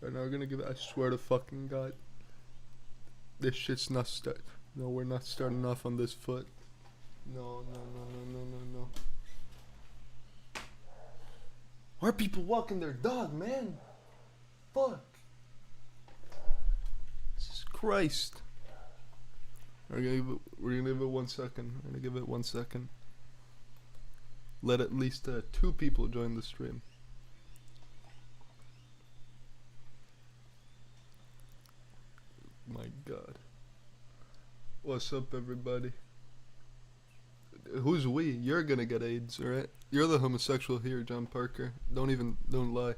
And we're gonna give it. I swear to fucking God, this shit's not start. No, we're not starting off on this foot. No, no, no, no, no, no, no. Why are people walking their dog, man? Fuck. Jesus Christ. We're gonna give it 1 second. We're gonna give it 1 second. Let at least 2 people join the stream. My God. What's up, everybody? Who's we? You're gonna get AIDS, alright? You're the homosexual here, John Parker. Don't lie.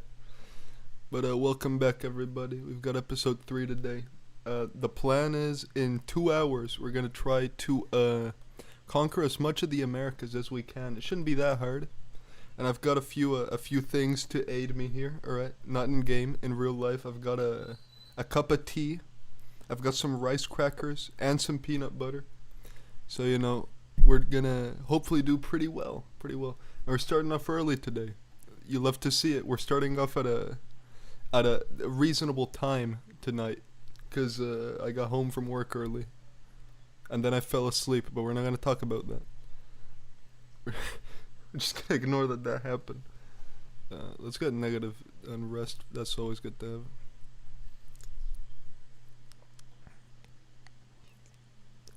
But welcome back, everybody. We've got episode 3 today. The plan is in 2 hours we're gonna try to conquer as much of the Americas as we can. It shouldn't be that hard. And I've got a few things to aid me here, alright? Not in game, in real life. I've got a cup of tea. I've got some rice crackers and some peanut butter. So, you know, we're gonna hopefully do pretty well. And we're starting off early today. You love to see it. We're starting off at a reasonable time tonight. Because I got home from work early. And then I fell asleep, but we're not gonna talk about that. We're just gonna ignore that happened. Let's get negative unrest. That's always good to have.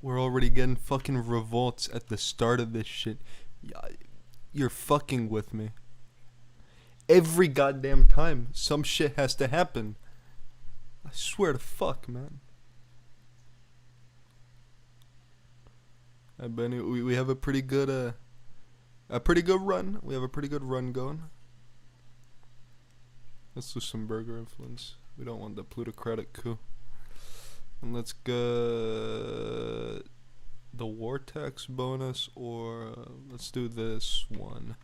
We're already getting fucking revolts at the start of this shit. You're fucking with me. Every goddamn time some shit has to happen. I swear to fuck, man. Benny, we have a pretty good run. We have a pretty good run going. Let's do some burger influence. We don't want the plutocratic coup. And let's get the war tax bonus, or let's do this one.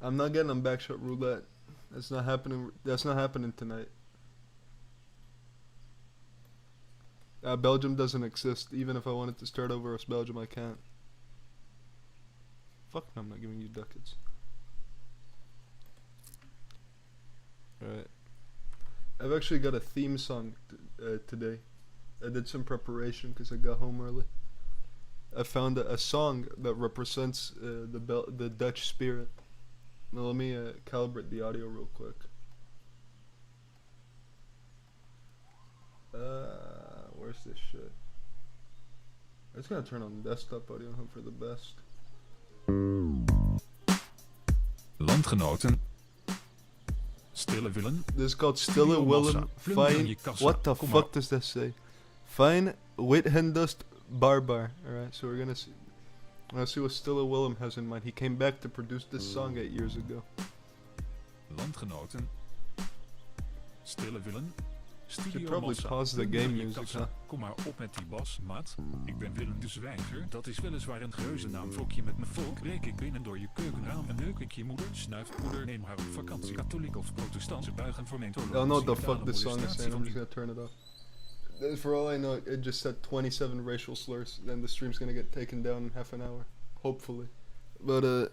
I'm not getting on backshot roulette. That's not happening. That's not happening tonight. Belgium doesn't exist. Even if I wanted to start over as Belgium, I can't. Fuck no, I'm not giving you ducats. Alright. I've actually got a theme song today. I did some preparation because I got home early. I found a song that represents the Dutch spirit. Now let me calibrate the audio real quick. Where's this shit? I'm just gonna turn on desktop audio and hope for the best. Landgenoten. Stille Willem. This is called Stille Willem. Fine. What the fuck does that say? Fine Withendust Barbar. Alright, so we're gonna see. Let's see what Stille Willem has in mind. He came back to produce this song 8 years ago. Landgenoten. Stille Willem. Should probably pause the game music, huh? Kom maar op met die bas, maat. Ik ben Willem de Zwijger. Dat is weliswaar een geuzennaam. Fokje met mijn volk. Breek ik binnen door je keukenraam. En neuk ik je moeder. Snuif moeder. Neem haar op vakantie. Katholiek of protestant. Ze buigen voor mijn tolerantie. I don't know what the fuck this song is saying. I'm just gonna turn it off. For all I know, it just said 27 racial slurs. Then the stream's gonna get taken down in half an hour. Hopefully. But,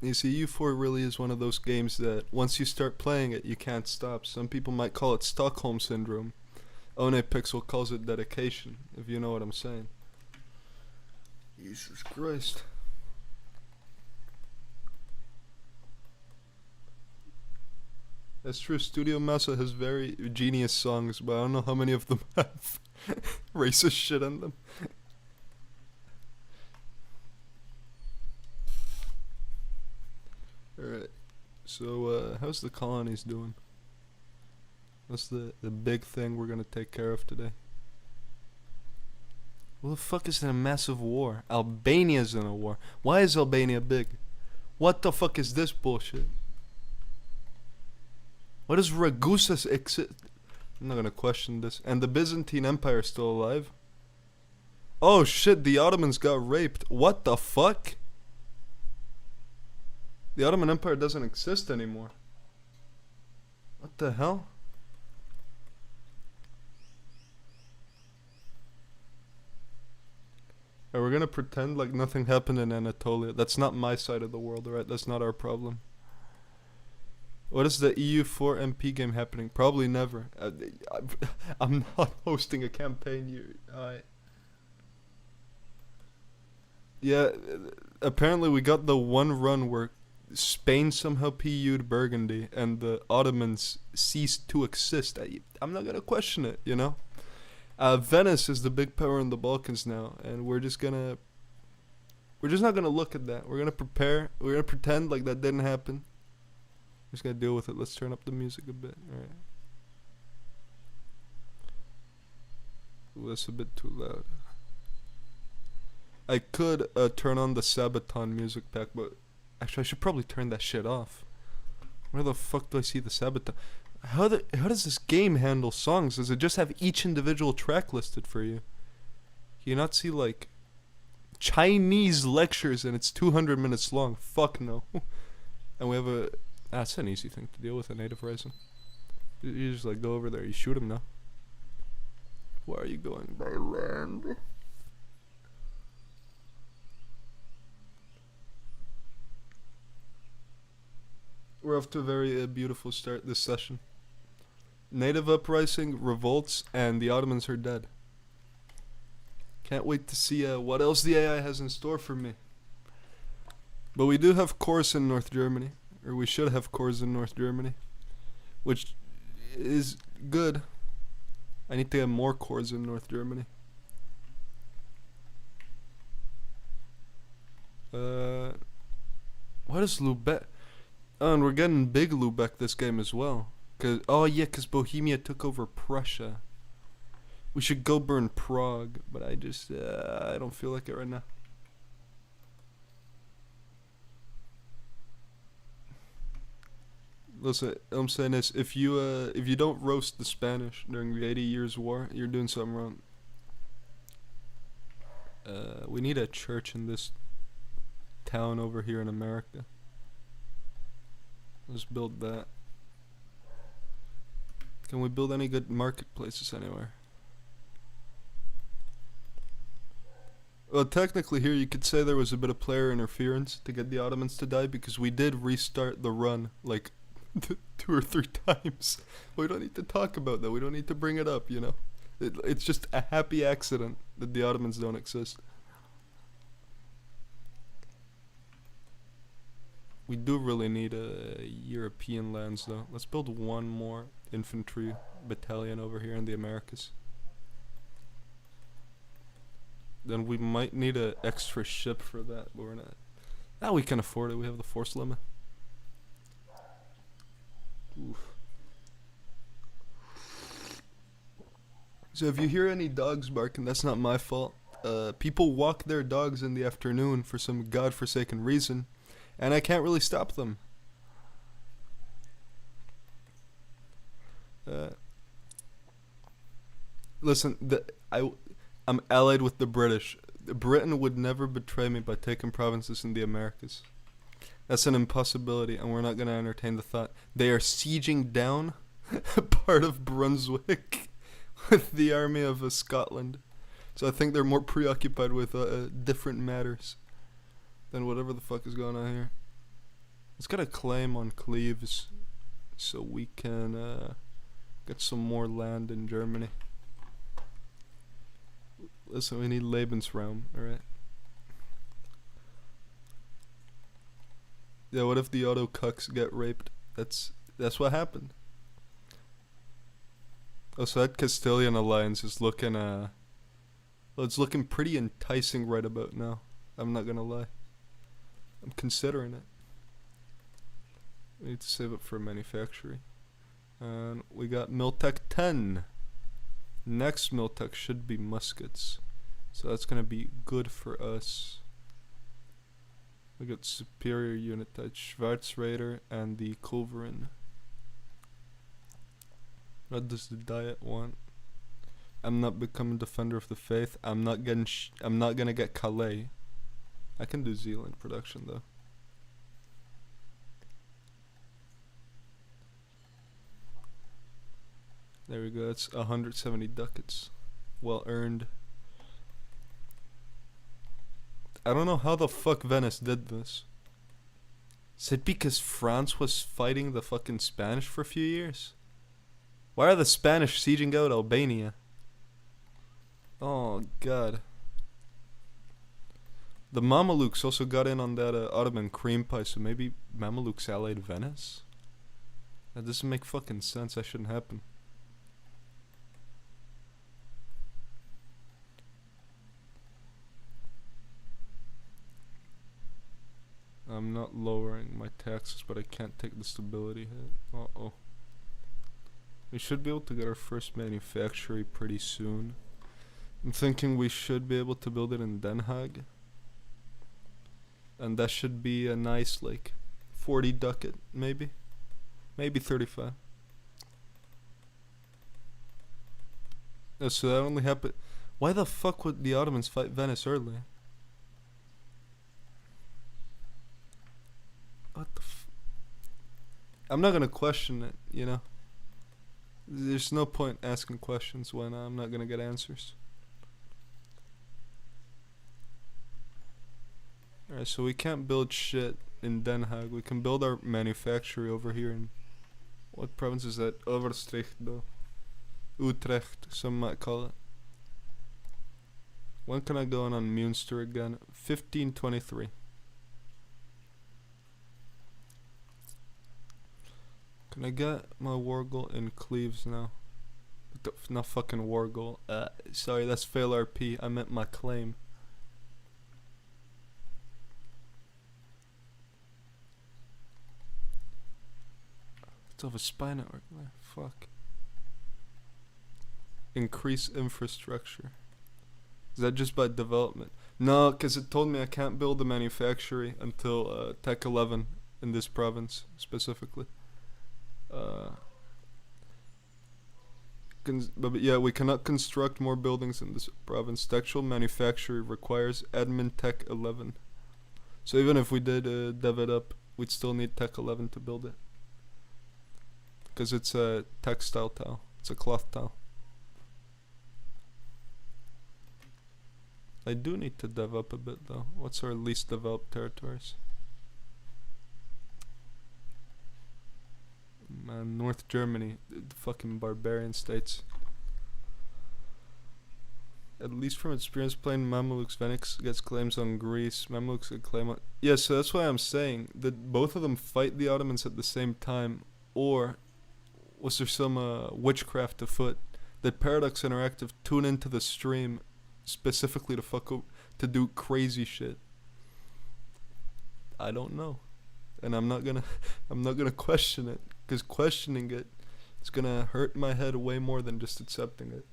you see, Eu4 really is one of those games that once you start playing it, you can't stop. Some people might call it Stockholm Syndrome. Onepixel calls it dedication, if you know what I'm saying. Jesus Christ. That's true, Studio Massa has very genius songs, but I don't know how many of them have racist shit in them. Alright, so how's the colonies doing? What's the big thing we're gonna take care of today? What the fuck is in a massive war? Albania's in a war. Why is Albania big? What the fuck is this bullshit? What is Ragusa's exit? I'm not gonna question this. And the Byzantine Empire is still alive? Oh shit, the Ottomans got raped. What the fuck? The Ottoman Empire doesn't exist anymore. What the hell? We're gonna pretend like nothing happened in Anatolia. That's not my side of the world, alright? That's not our problem. What is the EU4 MP game happening? Probably never. I'm not hosting a campaign. Yeah, apparently we got the one run where Spain somehow PU'd Burgundy and the Ottomans ceased to exist. I'm not gonna question it, you know? Venice is the big power in the Balkans now, and we're just not gonna look at that. We're gonna prepare. We're gonna pretend like that didn't happen. We're just gonna deal with it. Let's turn up the music a bit. All right. Ooh, that's a bit too loud. I could turn on the Sabaton music pack, but actually I should probably turn that shit off. Where the fuck do I see the Sabaton? How does this game handle songs? Does it just have each individual track listed for you? Can you not see like Chinese lectures and it's 200 minutes long? Fuck no. And we have that's an easy thing to deal with a native Ryzen. You just like go over there, you shoot him now. Where are you going? By land. We're off to a very beautiful start this session. Native uprising, revolts, and the Ottomans are dead. Can't wait to see what else the AI has in store for me. But we do have cores in North Germany, or we should have cores in North Germany, which is good. I need to get more cores in North Germany. What is Lubec? Oh, and we're getting big Lubec this game as well. Cause Bohemia took over Prussia. We should go burn Prague, but I don't feel like it right now. Listen, I'm saying this: if you don't roast the Spanish during the 80 Years' War, you're doing something wrong. We need a church in this town over here in America. Let's build that. Can we build any good marketplaces anywhere? Well, technically here you could say there was a bit of player interference to get the Ottomans to die, because we did restart the run like 2 or 3 times. We don't need to talk about that. We don't need to bring it up, you know. It's just a happy accident that the Ottomans don't exist. We do really need European lands though. Let's build one more infantry battalion over here in the Americas. Then we might need an extra ship for that, but we're not. Now we can afford it. We have the force limit. Oof. So if you hear any dogs barking, that's not my fault. People walk their dogs in the afternoon for some godforsaken reason, and I can't really stop them. Listen, I'm allied with the British. Britain would never betray me by taking provinces in the Americas. That's an impossibility, and we're not going to entertain the thought. They are sieging down part of Brunswick with the army of Scotland. So I think they're more preoccupied with different matters than whatever the fuck is going on here. Let's get a claim on Cleves so we can get some more land in Germany. Listen, we need Lebensraum, alright? Yeah, what if the auto cucks get raped? That's what happened. Oh, so that Castilian alliance is looking, well, it's looking pretty enticing right about now. I'm not gonna lie. I'm considering it. We need to save up for manufacturing. And we got Miltech 10. Next Miltech should be muskets. So that's gonna be good for us. We got superior unit type Schwarzreiter and the Culverin. What does the Diet want? I'm not becoming defender of the faith. I'm not gonna get Calais. I can do Zealand production though. There we go. It's 170 ducats. Well earned. I don't know how the fuck Venice did this. Is it because France was fighting the fucking Spanish for a few years? Why are the Spanish sieging out Albania? Oh, God. The Mamelukes also got in on that Ottoman cream pie, so maybe Mamelukes allied Venice? That doesn't make fucking sense. That shouldn't happen. I'm not lowering my taxes, but I can't take the stability hit. Uh-oh. We should be able to get our first manufactory pretty soon. I'm thinking we should be able to build it in Den Haag. And that should be a nice, like, 40 ducat, maybe? Maybe 35. So that only happened... Why the fuck would the Ottomans fight Venice early? What the I'm not gonna question it, you know? There's no point asking questions when I'm not gonna get answers. Alright, so we can't build shit in Den Haag. We can build our manufactory over here in... What province is that? Overstrecht, though. Utrecht, some might call it. When can I go on Münster again? 1523. Can I get my war goal in Cleves now? Not fucking war goal. Sorry, that's fail RP. I meant my claim. It's of a spy network. Fuck. Increase infrastructure. Is that just by development? No, because it told me I can't build a manufactory until Tech 11 in this province specifically. But yeah, we cannot construct more buildings in this province. Textual manufacturing requires admin Tech 11. So even if we did dev it up, we'd still need Tech 11 to build it. Because it's a textile tile. It's a cloth tile. I do need to dev up a bit though. What's our least developed territories? Man, North Germany, the fucking barbarian states. At least from experience playing Mamelukes, Venice gets claims on Greece. Mamelukes get claim on... Yeah, so that's why I'm saying that both of them fight the Ottomans at the same time. Or was there some witchcraft afoot? Did Paradox Interactive tune into the stream specifically to fuck up, to do crazy shit? I don't know. And I'm not gonna question it. Because questioning it is gonna hurt my head way more than just accepting it.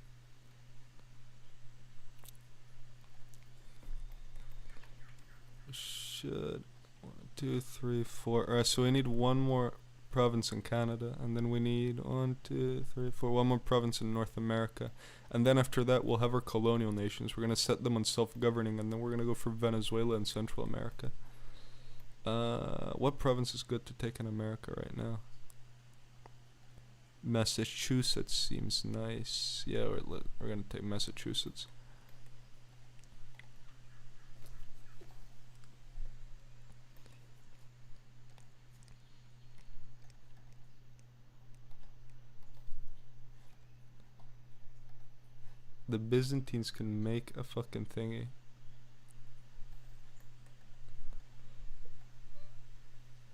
Should 1, 2, 3, 4. Alright, so we need one more province in Canada, and then we need 1, 2, 3, 4, one more province in North America, and then after that we'll have our colonial nations. We're gonna set them on self-governing, and then we're gonna go for Venezuela and Central America. What province is good to take in America right now? Massachusetts seems nice. Yeah, we're gonna take Massachusetts. The Byzantines can make a fucking thingy.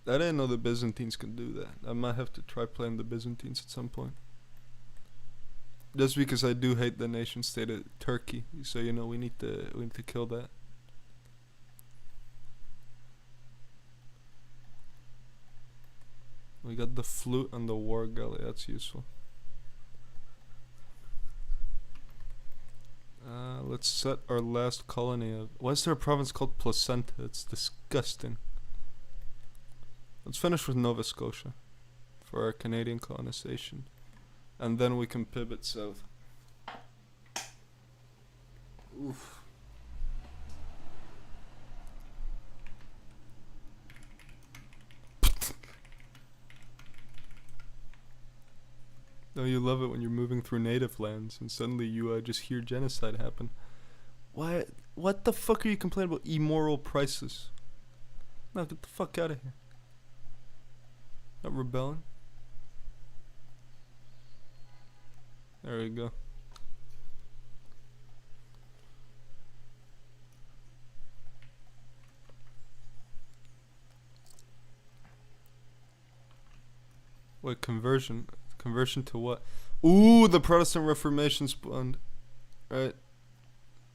I didn't know the Byzantines could do that. I might have to try playing the Byzantines at some point. Just because I do hate the nation state of Turkey, so you know we need to kill that. We got the flute and the war galley. That's useful. Let's set our last colony of... Why is there a province called Placenta? It's disgusting. Let's finish with Nova Scotia for our Canadian colonization. And then we can pivot south. Oof. No, you love it when you're moving through native lands and suddenly you just hear genocide happen. Why? What the fuck are you complaining about? Immoral prices. No, get the fuck out of here. Not rebelling. There we go. Wait, conversion. Conversion to what? Ooh, the Protestant Reformation spawned. Right.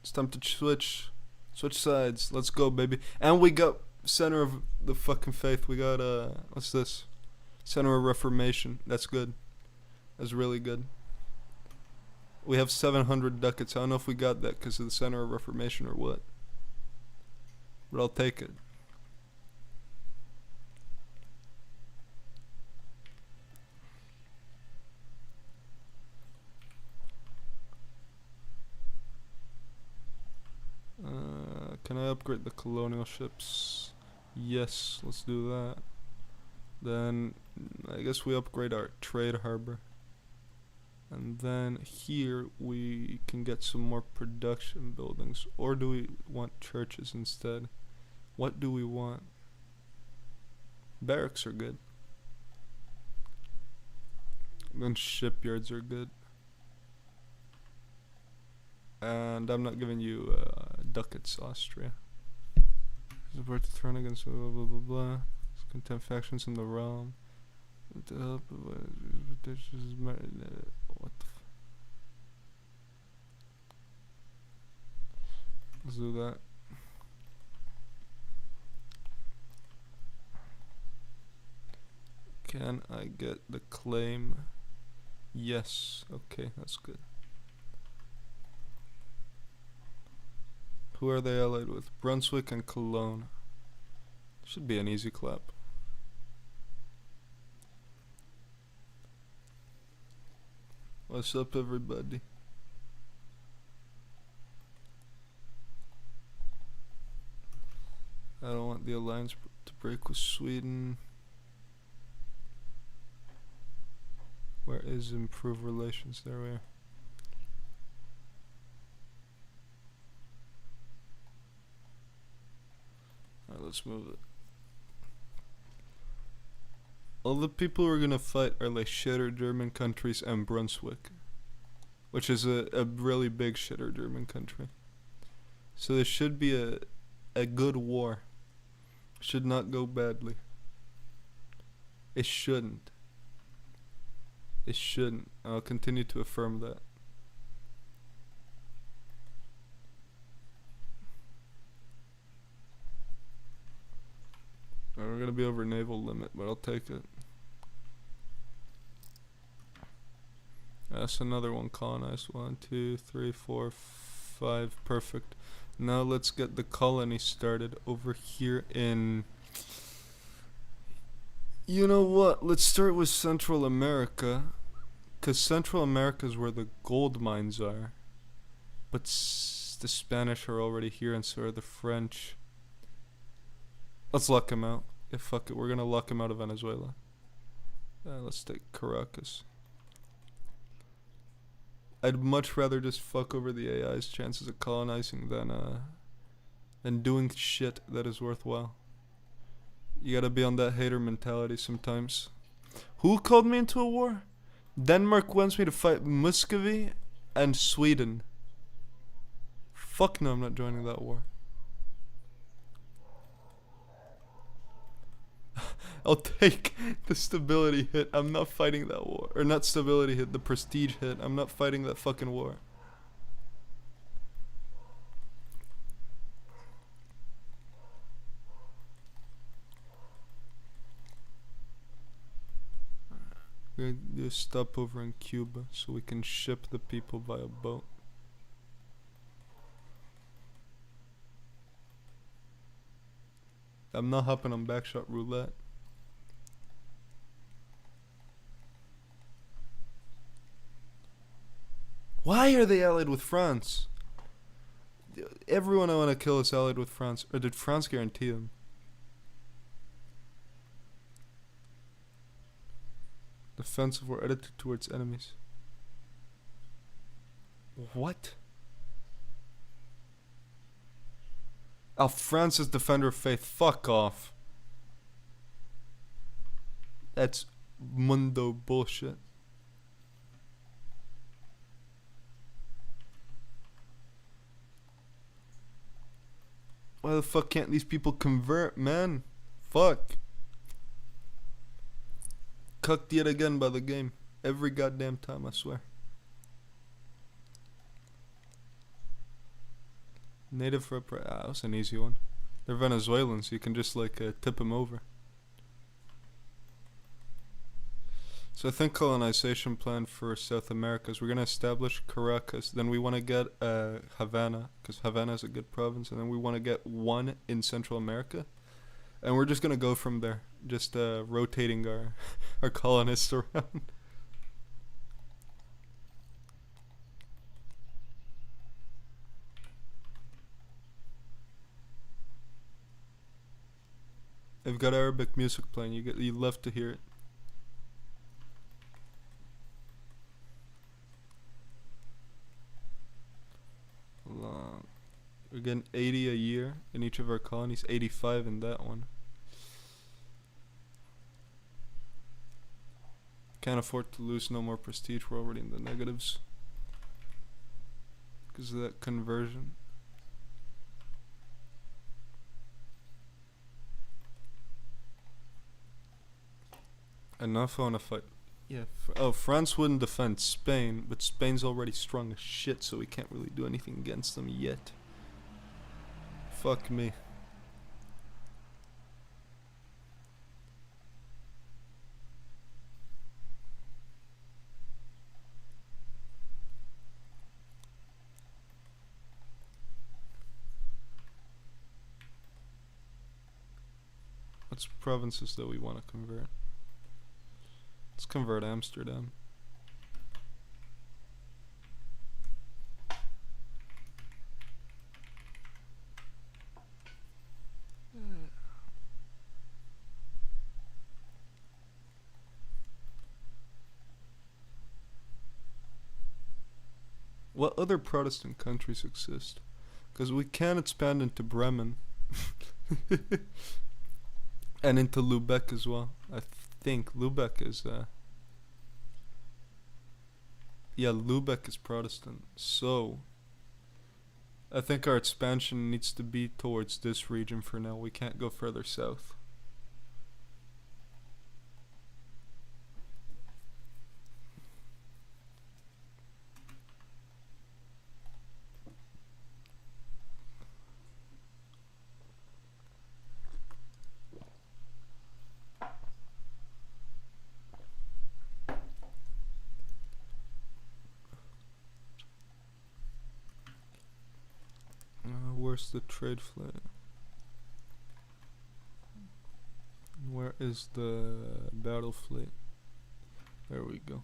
It's time to switch. Switch sides. Let's go, baby. And we got center of the fucking faith. We got, what's this? Center of Reformation. That's good. That's really good. We have 700 ducats. I don't know if we got that because of the Center of Reformation or what. But I'll take it. Can I upgrade the colonial ships? Yes, let's do that. Then I guess we upgrade our trade harbor. And then here we can get some more production buildings. Or do we want churches instead? What do we want? Barracks are good. Then shipyards are good. And I'm not giving you ducats, Austria. Support the throne against blah blah blah blah. Contempt factions in the realm. What the let's do that. Can I get the claim? Yes. Okay, that's good. Who are they allied with? Brunswick and Cologne. Should be an easy clap. What's up, everybody? I don't want the alliance to break with Sweden. Where is improve relations? There we are. Alright, let's move it. All the people we're gonna fight are like shitter German countries and Brunswick, which is a really big shitter German country. So this should be a good war. Should not go badly. It shouldn't. It shouldn't. I'll continue to affirm that. We're gonna be over naval limit, but I'll take it. That's another one colonized. 1, 2, 3, 4, 5. Perfect. Now let's get the colony started over here in... You know what? Let's start with Central America. Because Central America is where the gold mines are. But the Spanish are already here and so are the French. Let's luck him out. Yeah, fuck it. We're gonna luck him out of Venezuela. Let's take Caracas. I'd much rather just fuck over the AI's chances of colonizing than doing shit that is worthwhile. You gotta be on that hater mentality sometimes. Who called me into a war? Denmark wants me to fight Muscovy and Sweden. Fuck no, I'm not joining that war. I'll take the stability hit. I'm not fighting that war. Or not stability hit, the prestige hit. I'm not fighting that fucking war. We're gonna do a stopover in Cuba so we can ship the people via boat. I'm not hopping on backshot roulette. Why are they allied with France? Everyone I want to kill is allied with France. Or did France guarantee them? Defensive war edited towards enemies. What? Oh, France is defender of faith. Fuck off. That's mundo bullshit. Why the fuck can't these people convert, man? Fuck. Cucked yet again by the game. Every goddamn time, I swear. Native that was an easy one. They're Venezuelans, you can just like tip them over. So I think colonization plan for South America is we're gonna establish Caracas, then we want to get Havana, because Havana is a good province, and then we want to get one in Central America, and we're just gonna go from there, just rotating our our colonists around. They've got Arabic music playing. You love to hear it. Long. We're getting 80 a year in each of our colonies. 85 in that one. Can't afford to lose no more prestige. We're already in the negatives because of that conversion. Enough on a fight. Yeah. France wouldn't defend Spain, but Spain's already strong as shit, so we can't really do anything against them yet. Fuck me. What's provinces that we want to convert? Let's convert Amsterdam. What other Protestant countries exist? Because we can expand into Bremen. And into Lubec as well. I think Lubec is yeah, Lubec is Protestant. So I think our expansion needs to be towards this region for now. We can't go further south. Where's the trade fleet? Where is the battle fleet? There we go.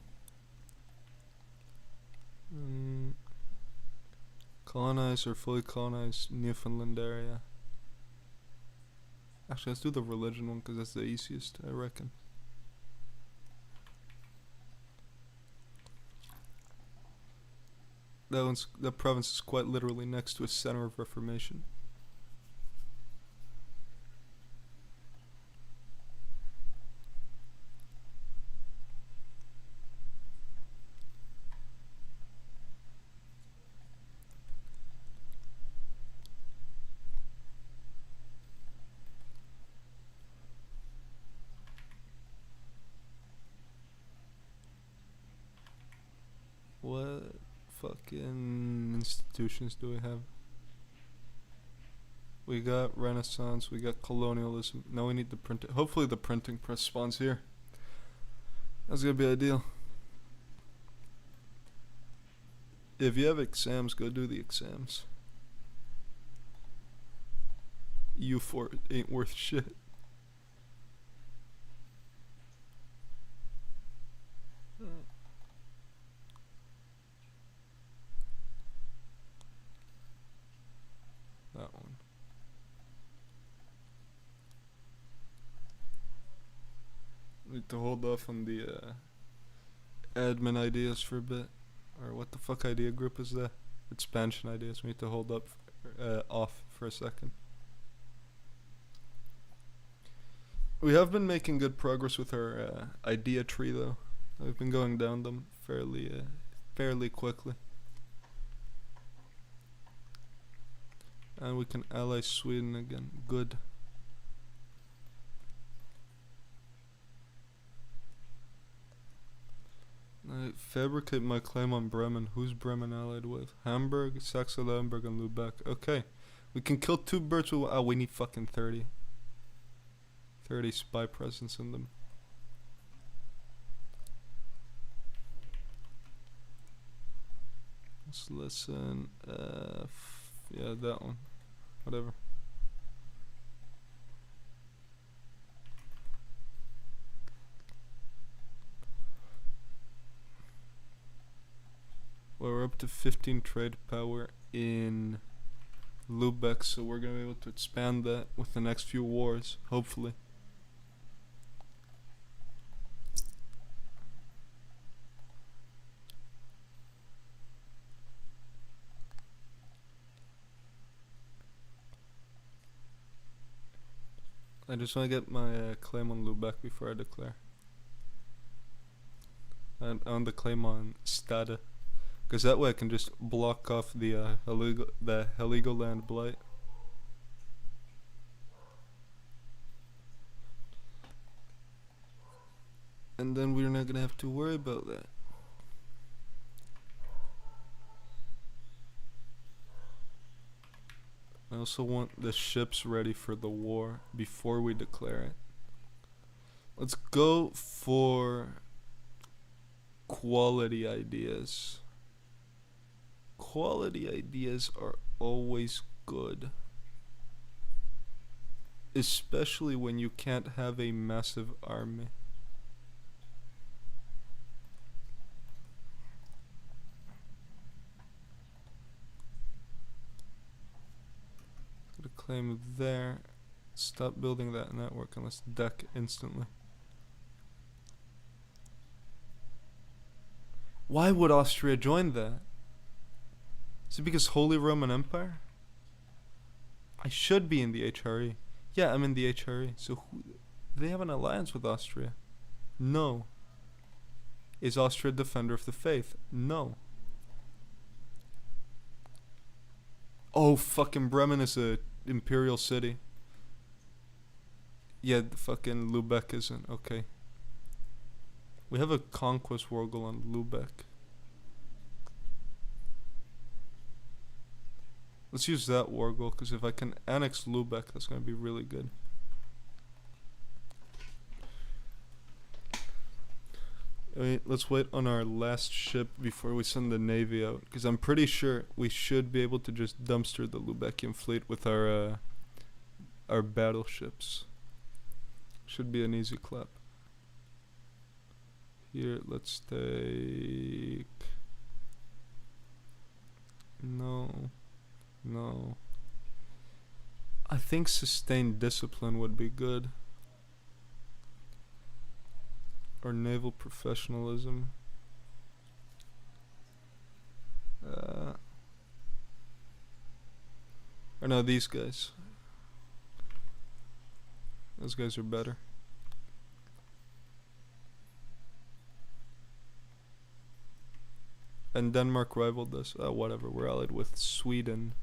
Colonize or fully colonize Newfoundland area. Actually, let's do the religion one because that's the easiest, I reckon. That province is quite literally next to a center of Reformation. What fucking institutions do we have? We got Renaissance, we got colonialism. Now we need the printing. Hopefully the printing press spawns here. That's gonna be ideal. If you have exams, go do the exams. Eu4 ain't worth shit. That one. Need to hold off on the admin ideas for a bit. Or what the fuck idea group is that? Expansion ideas. We need to hold up off for a second. We have been making good progress with our idea tree, though. We've been going down them fairly quickly. And we can ally Sweden again. Good. I fabricate my claim on Bremen. Who's Bremen allied with? Hamburg, Saxe-Lauenburg, and Lubec. Okay. We can kill 2 birds with... Oh, we need fucking 30. 30 spy presence in them. Let's listen. Yeah, that one. Whatever. Well, we're up to 15 trade power in Lubec, so we're gonna be able to expand that with the next few wars, hopefully. I just want to get my claim on Lubec before I declare. And on the claim on Stade, because that way I can just block off the Heligoland blight. And then we're not gonna have to worry about that. I also want the ships ready for the war before we declare it. Let's go for quality ideas. Quality ideas are always good. Especially when you can't have a massive army. Claim there. Stop building that network and let's deck instantly. Why would Austria join that? Is it because Holy Roman Empire? I should be in the HRE. Yeah, I'm in the HRE. So they have an alliance with Austria? No. Is Austria a defender of the faith? No. Oh, fucking Bremen is a imperial city. Yeah, the fucking Lubec isn't. Okay. We have a conquest wargle on Lubec. Let's use that wargle, because if I can annex Lubec, that's going to be really good. Let's wait on our last ship before we send the navy out, because I'm pretty sure we should be able to just dumpster the Lubecian fleet with our battleships. Should be an easy clap. Here, let's take... No. I think sustained discipline would be good. Or naval professionalism. Or no, these guys. Those guys are better. And Denmark rivaled us. Whatever, we're allied with Sweden.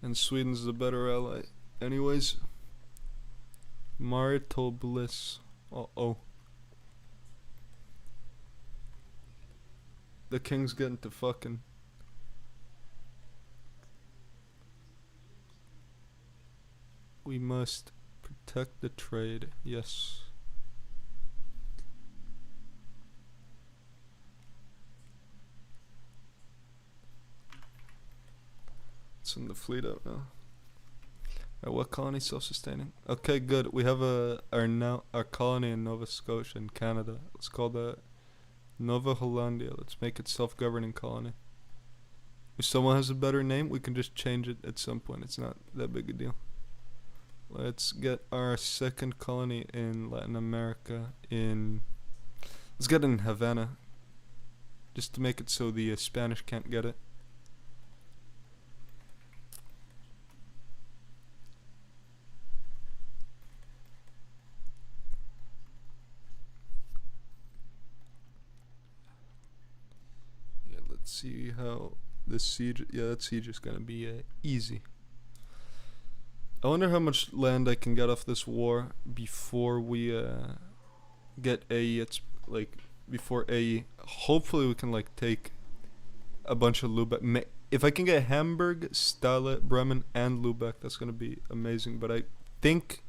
And Sweden's the better ally. Anyways. Marital bliss. Uh-oh. The king's getting to fucking. We must protect the trade. Yes. Send the fleet out now. Alright, what colony self-sustaining? Okay, good. We have our colony in Nova Scotia in Canada. Let's call that Nova Hollandia. Let's make it self-governing colony. If someone has a better name, we can just change it at some point. It's not that big a deal. Let's get our second colony in Latin America let's get it in Havana. Just to make it so the Spanish can't get it. Let's see how this siege. Yeah, that siege is gonna be easy. I wonder how much land I can get off this war before we get AE. It's like before AE. Hopefully we can like take a bunch of Lubec. If I can get Hamburg, Stade, Bremen, and Lubec, that's gonna be amazing. But I think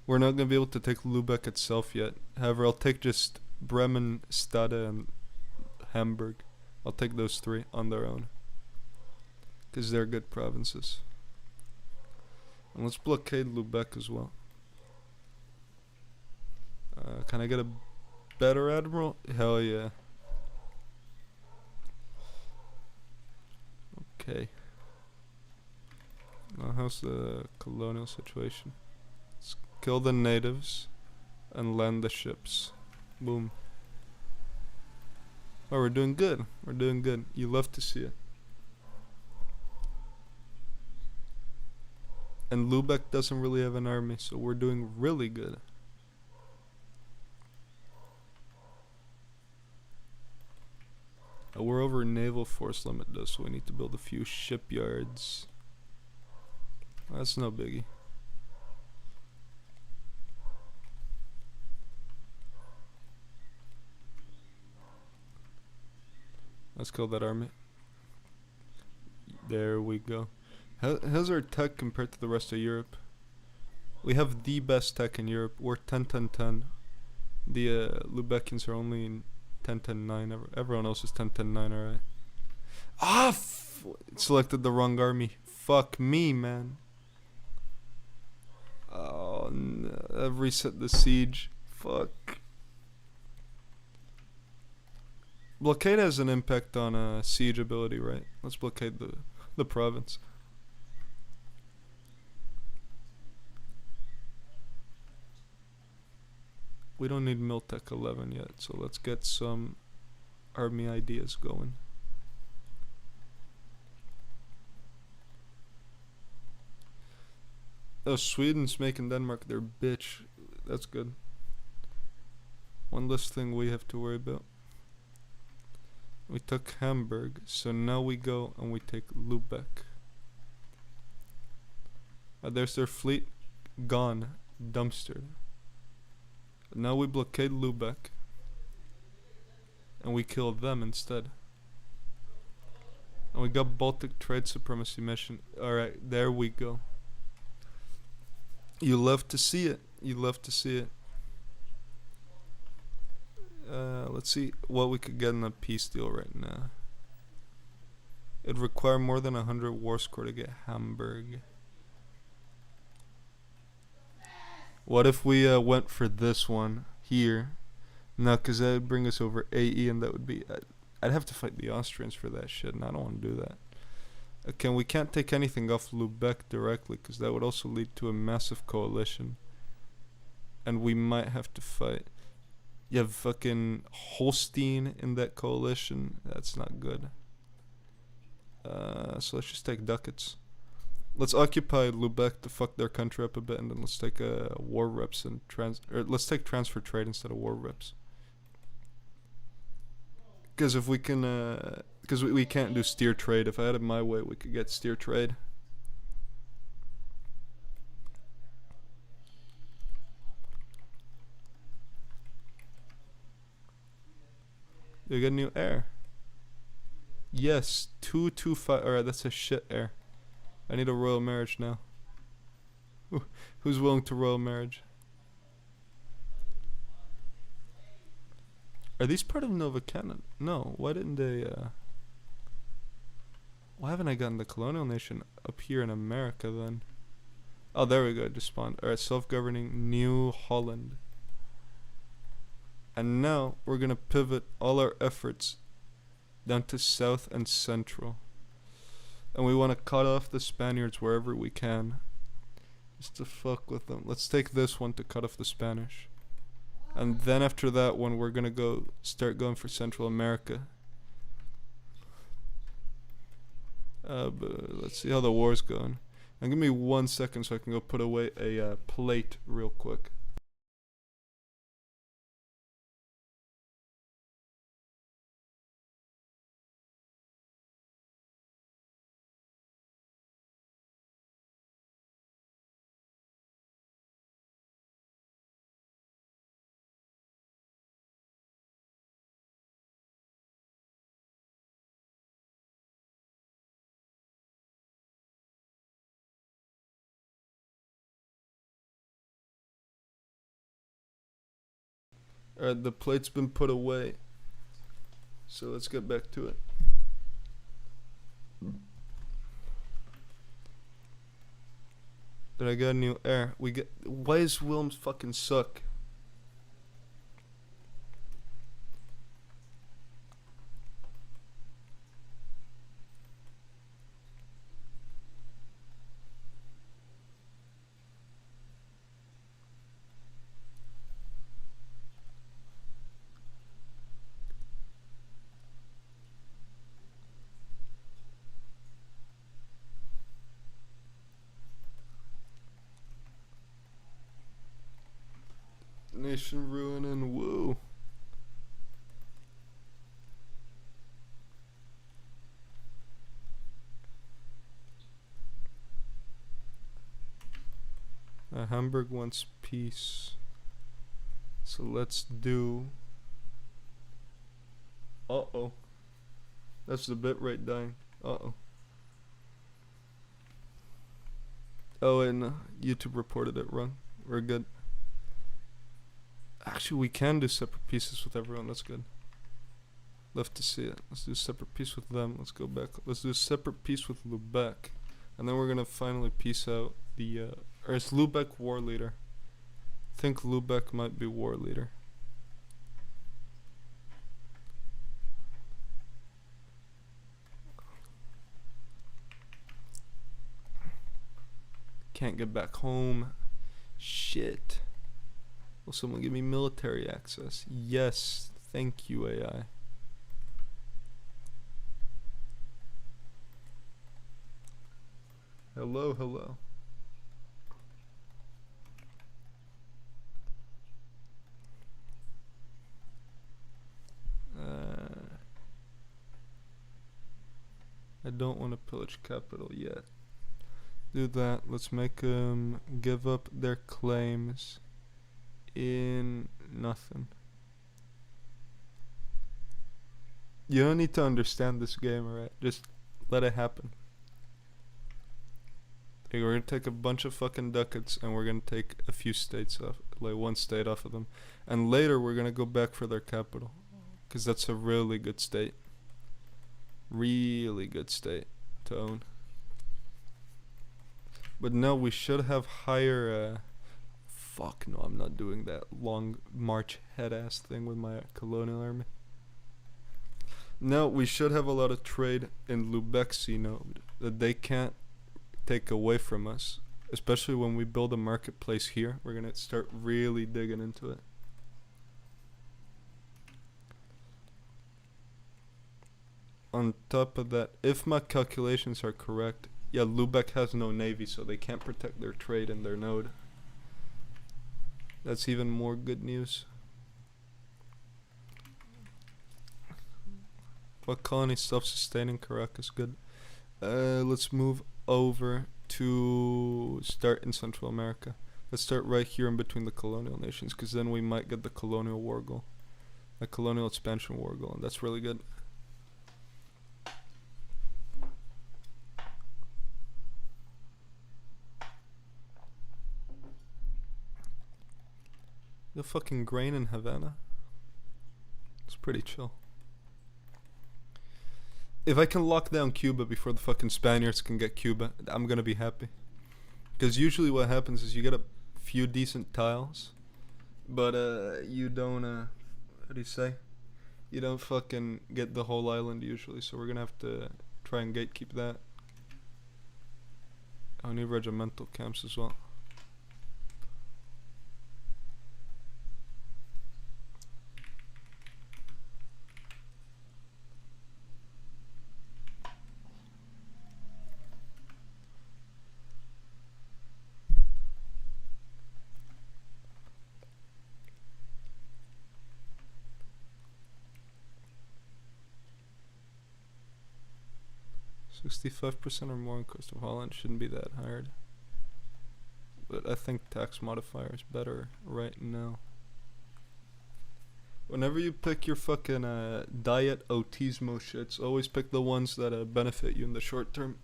we're not gonna be able to take Lubec itself yet. However, I'll take just Bremen, Stade, and Hamburg. I'll take those three on their own, because they're good provinces. And let's blockade Lubec as well. Can I get a better admiral? Hell yeah. Okay. Now how's the colonial situation? Let's kill the natives and land the ships. Boom. Oh, we're doing good. We're doing good. You love to see it. And Lubec doesn't really have an army, so we're doing really good. We're over naval force limit though, so we need to build a few shipyards. That's no biggie. Let's kill that army. There we go. How's our tech compared to the rest of Europe? We have the best tech in Europe. We're 10-10-10. The Lubecians are only 10-10-9. Everyone else is 10-10-9, alright. Ah! Selected the wrong army. Fuck me, man. Oh, no. I've reset the siege. Fuck. Blockade has an impact on siege ability, right? Let's blockade the province. We don't need Miltech 11 yet, so let's get some army ideas going. Oh, Sweden's making Denmark their bitch. That's good. One less thing we have to worry about. We took Hamburg, so now we go and we take Lubec. There's their fleet. Gone. Dumpstered. Now we blockade Lubec. And we kill them instead. And we got Baltic trade supremacy mission. Alright, there we go. You love to see it. You love to see it. Let's see what we could get in a peace deal right now. It'd require more than 100 war score to get Hamburg. What if we went for this one here? No, because that would bring us over AE, and that would be... I'd have to fight the Austrians for that shit, and I don't want to do that. Okay, we can't take anything off Lubec directly, because that would also lead to a massive coalition. And we might have to fight. You have fucking Holstein in that coalition. That's not good. So let's just take ducats. Let's occupy Lubec to fuck their country up a bit, and then let's take war reps and let's take transfer trade instead of war reps. Because if we can, because we can't do steer trade. If I had it my way, we could get steer trade. You get a new heir. Yes, 225. Alright, that's a shit heir. I need a royal marriage now. Who's willing to royal marriage? Are these part of Nova Canada? No. Why didn't they, why haven't I gotten the colonial nation up here in America then? Oh, there we go. It just spawned. Alright, self-governing New Holland. And now we're gonna pivot all our efforts down to South and Central. And we want to cut off the Spaniards wherever we can. Just to fuck with them. Let's take this one to cut off the Spanish. And then after that one, we're gonna start going for Central America. But let's see how the war's going. And give me 1 second so I can go put away a plate real quick. Alright, the plate's been put away. So let's get back to it. Did I get a new air? Why is Wilms fucking suck? Nation ruining, woo. Hamburg wants peace. So let's do... Uh-oh. That's the bit rate dying. Uh-oh. Oh, and YouTube reported it wrong. We're good. Actually, we can do separate pieces with everyone. That's good. Love to see it. Let's do a separate piece with them. Let's go back. Let's do a separate piece with Lubec. And then we're going to finally piece out the... or is Lubec war leader? I think Lubec might be war leader. Can't get back home. Shit. Will someone give me military access? Yes. Thank you, AI. Hello, hello. I don't want to pillage capital yet. Do that. Let's make them give up their claims in nothing. You don't need to understand this game, alright? Just let it happen. Okay, we're gonna take a bunch of fucking ducats and we're gonna take a few states off, like one state off of them. And later we're gonna go back for their capital. Because that's a really good state. Really good state to own. But no, we should have higher, fuck no, I'm not doing that long march head ass thing with my colonial army. No, we should have a lot of trade in Lubec Sea node that they can't take away from us. Especially when we build a marketplace here, we're gonna start really digging into it. On top of that, if my calculations are correct, yeah, Lubec has no navy, so they can't protect their trade in their node. That's even more good news. What colony self-sustaining? Caracas, good. Let's move over to start in Central America. Let's start right here in between the colonial nations, because then we might get the colonial war goal. The colonial expansion war goal, and that's really good. The fucking grain in Havana. It's pretty chill. If I can lock down Cuba before the fucking Spaniards can get Cuba, I'm gonna be happy. Because usually what happens is you get a few decent tiles, but you don't, what do you say? You don't fucking get the whole island usually, so we're gonna have to try and gatekeep that. I need regimental camps as well. $65% or more in coast of Holland shouldn't be that hard. But I think tax modifier is better right now. Whenever you pick your fucking diet autismo shits, always pick the ones that benefit you in the short term.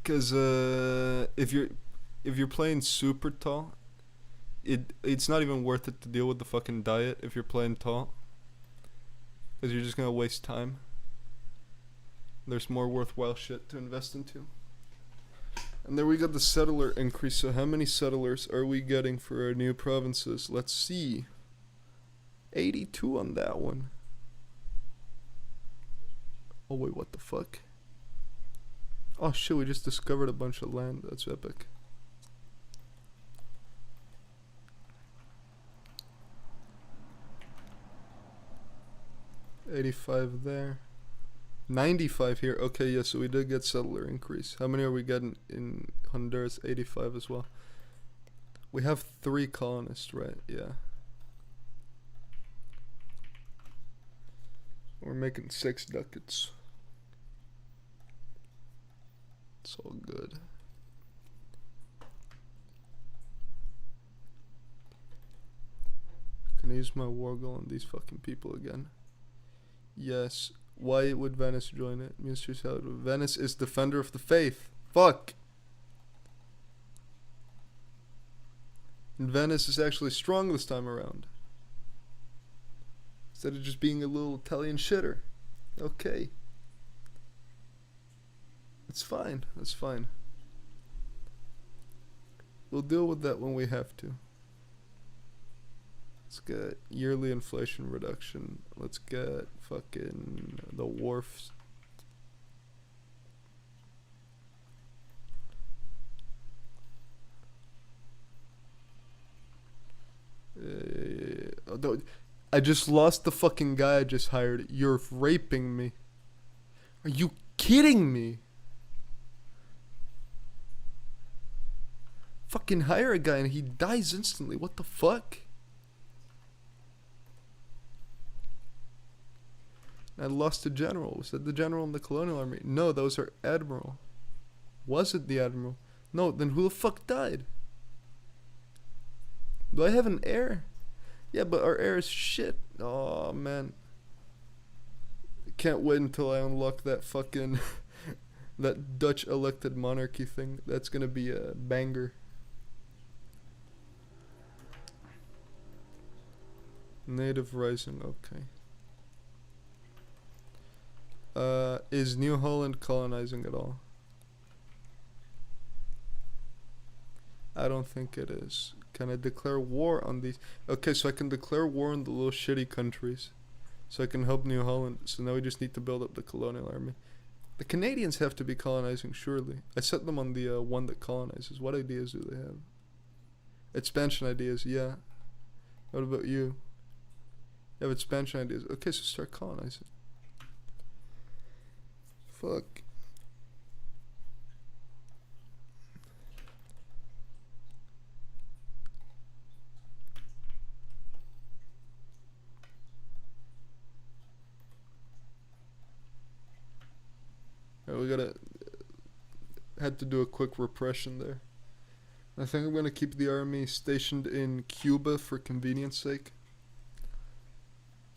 Cause if you're playing super tall, it's not even worth it to deal with the fucking diet if you're playing tall, because you're just gonna waste time. There's more worthwhile shit to invest into. And there we got the settler increase. So how many settlers are we getting for our new provinces? Let's see. 82 on that one. Oh wait, what the fuck? Oh shit, we just discovered a bunch of land. That's epic. $85 there. 95 here. Okay, yeah, so we did get settler increase. How many are we getting in Honduras? 85 as well. We have 3 colonists, right? Yeah. We're making 6 ducats. It's all good. Can I use my war goal on these fucking people again? Yes. Why would Venice join it? Ministry salad. Venice is defender of the faith. Fuck. And Venice is actually strong this time around. Instead of just being a little Italian shitter. Okay. It's fine. That's fine. We'll deal with that when we have to. Let's get yearly inflation reduction. Let's get fucking the wharfs. I just lost the fucking guy I just hired. You're raping me. Are you kidding me? Fucking hire a guy and he dies instantly. What the fuck? I lost a general. Was that the general in the Colonial Army? No, that was our admiral. Was it the admiral? No, then who the fuck died? Do I have an heir? Yeah, but our heir is shit. Oh man. Can't wait until I unlock that fucking that Dutch elected monarchy thing. That's gonna be a banger. Native rising, okay. Is New Holland colonizing at all? I don't think it is. Can I declare war on these? Okay, so I can declare war on the little shitty countries. So I can help New Holland. So now we just need to build up the colonial army. The Canadians have to be colonizing, surely. I set them on the one that colonizes. What ideas do they have? Expansion ideas, yeah. What about you? You have expansion ideas. Okay, so start colonizing. Fuck. Alright, we gotta had to do a quick repression there. I think I'm gonna keep the army stationed in Cuba for convenience sake.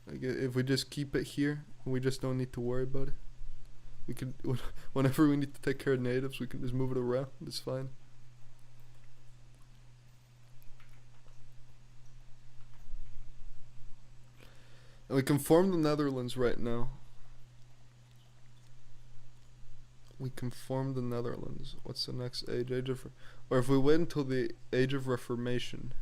Like if we just keep it here, we just don't need to worry about it. We could, whenever we need to take care of natives, we can just move it around. It's fine. And we can form the Netherlands right now. We can form the Netherlands. What's the next age? Or if we wait until the Age of Reformation,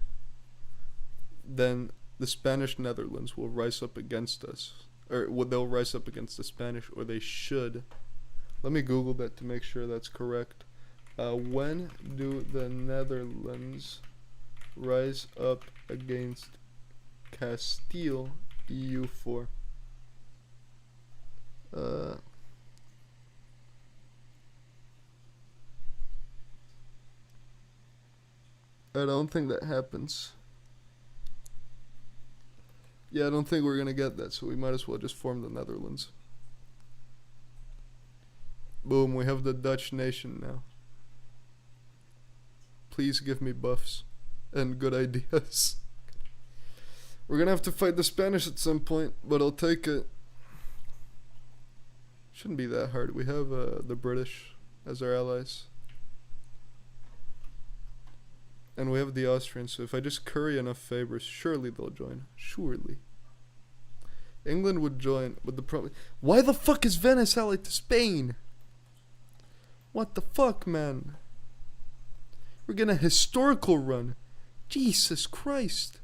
then the Spanish Netherlands will rise up against us. Or they'll rise up against the Spanish, or they should. Let me Google that to make sure that's correct. When do the Netherlands rise up against Castile? EU4. I don't think that happens. Yeah, I don't think we're gonna get that, so we might as well just form the Netherlands. Boom, we have the Dutch nation now. Please give me buffs and good ideas. We're gonna have to fight the Spanish at some point, but I'll take it. Shouldn't be that hard. We have the British as our allies. And we have the Austrians, so if I just curry enough favors, surely they'll join. Surely. England would join, but the problem... Why the fuck is Venice allied to Spain? What the fuck, man? We're getting a historical run. Jesus Christ.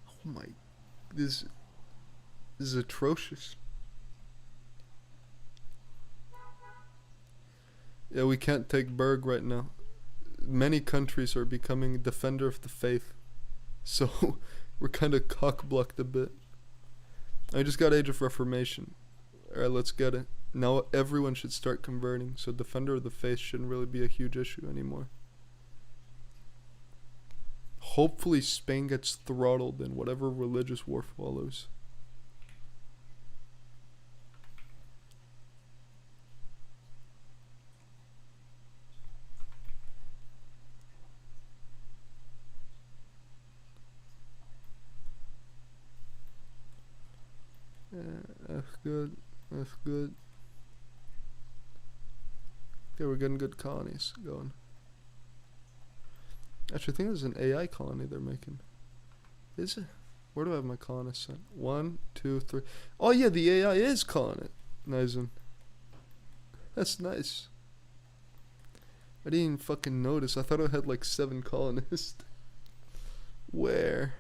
Oh my... This is atrocious. Yeah, we can't take Berg right now. Many countries are becoming defender of the faith. So, we're kind of cock-blocked a bit. I just got Age of Reformation. Alright, let's get it. Now everyone should start converting, so defender of the faith shouldn't really be a huge issue anymore. Hopefully Spain gets throttled in whatever religious war follows. That's good. That's good. Okay, we're getting good colonies going. Actually, I think there's an AI colony they're making. Is it? Where do I have my colonists sent? 1, 2, 3. Oh yeah, the AI is colonizing. That's nice. I didn't even fucking notice. I thought I had like 7 colonists. Where?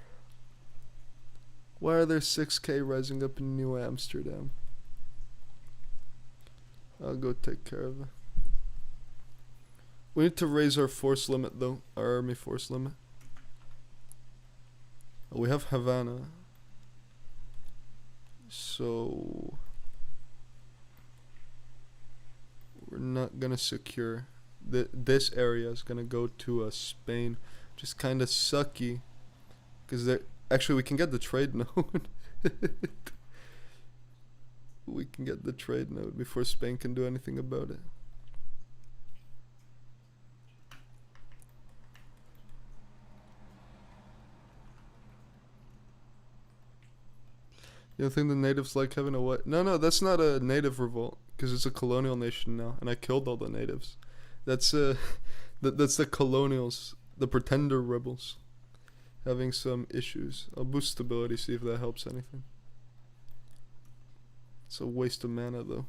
Why are there 6k rising up in New Amsterdam? I'll go take care of it. We need to raise our force limit though. Our army force limit. Oh, we have Havana. So... we're not gonna secure. This area is gonna go to Spain. Just kinda sucky. Cause they're... Actually, we can get the trade node. We can get the trade node before Spain can do anything about it. You don't think the natives like having a what? No, that's not a native revolt. Because it's a colonial nation now. And I killed all the natives. That's that's the colonials. The pretender rebels. Having some issues. I'll boost stability, see if that helps anything. It's a waste of mana though.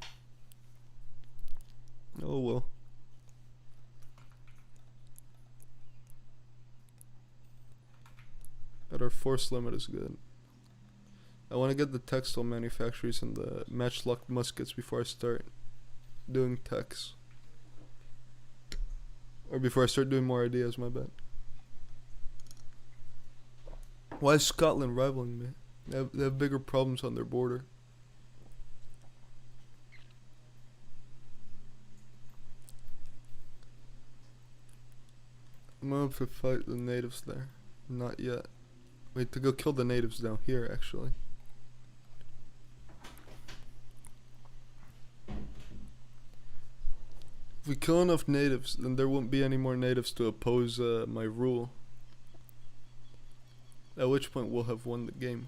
Oh well. But our force limit is good. I want to get the textile manufacturers and the matchlock muskets before I start doing techs. Or before I start doing more ideas, my bad. Why is Scotland rivaling me? They have bigger problems on their border. I'm going to fight the natives there. Not yet. Wait, to go kill the natives down here, actually. If we kill enough natives, then there won't be any more natives to oppose my rule. At which point we'll have won the game.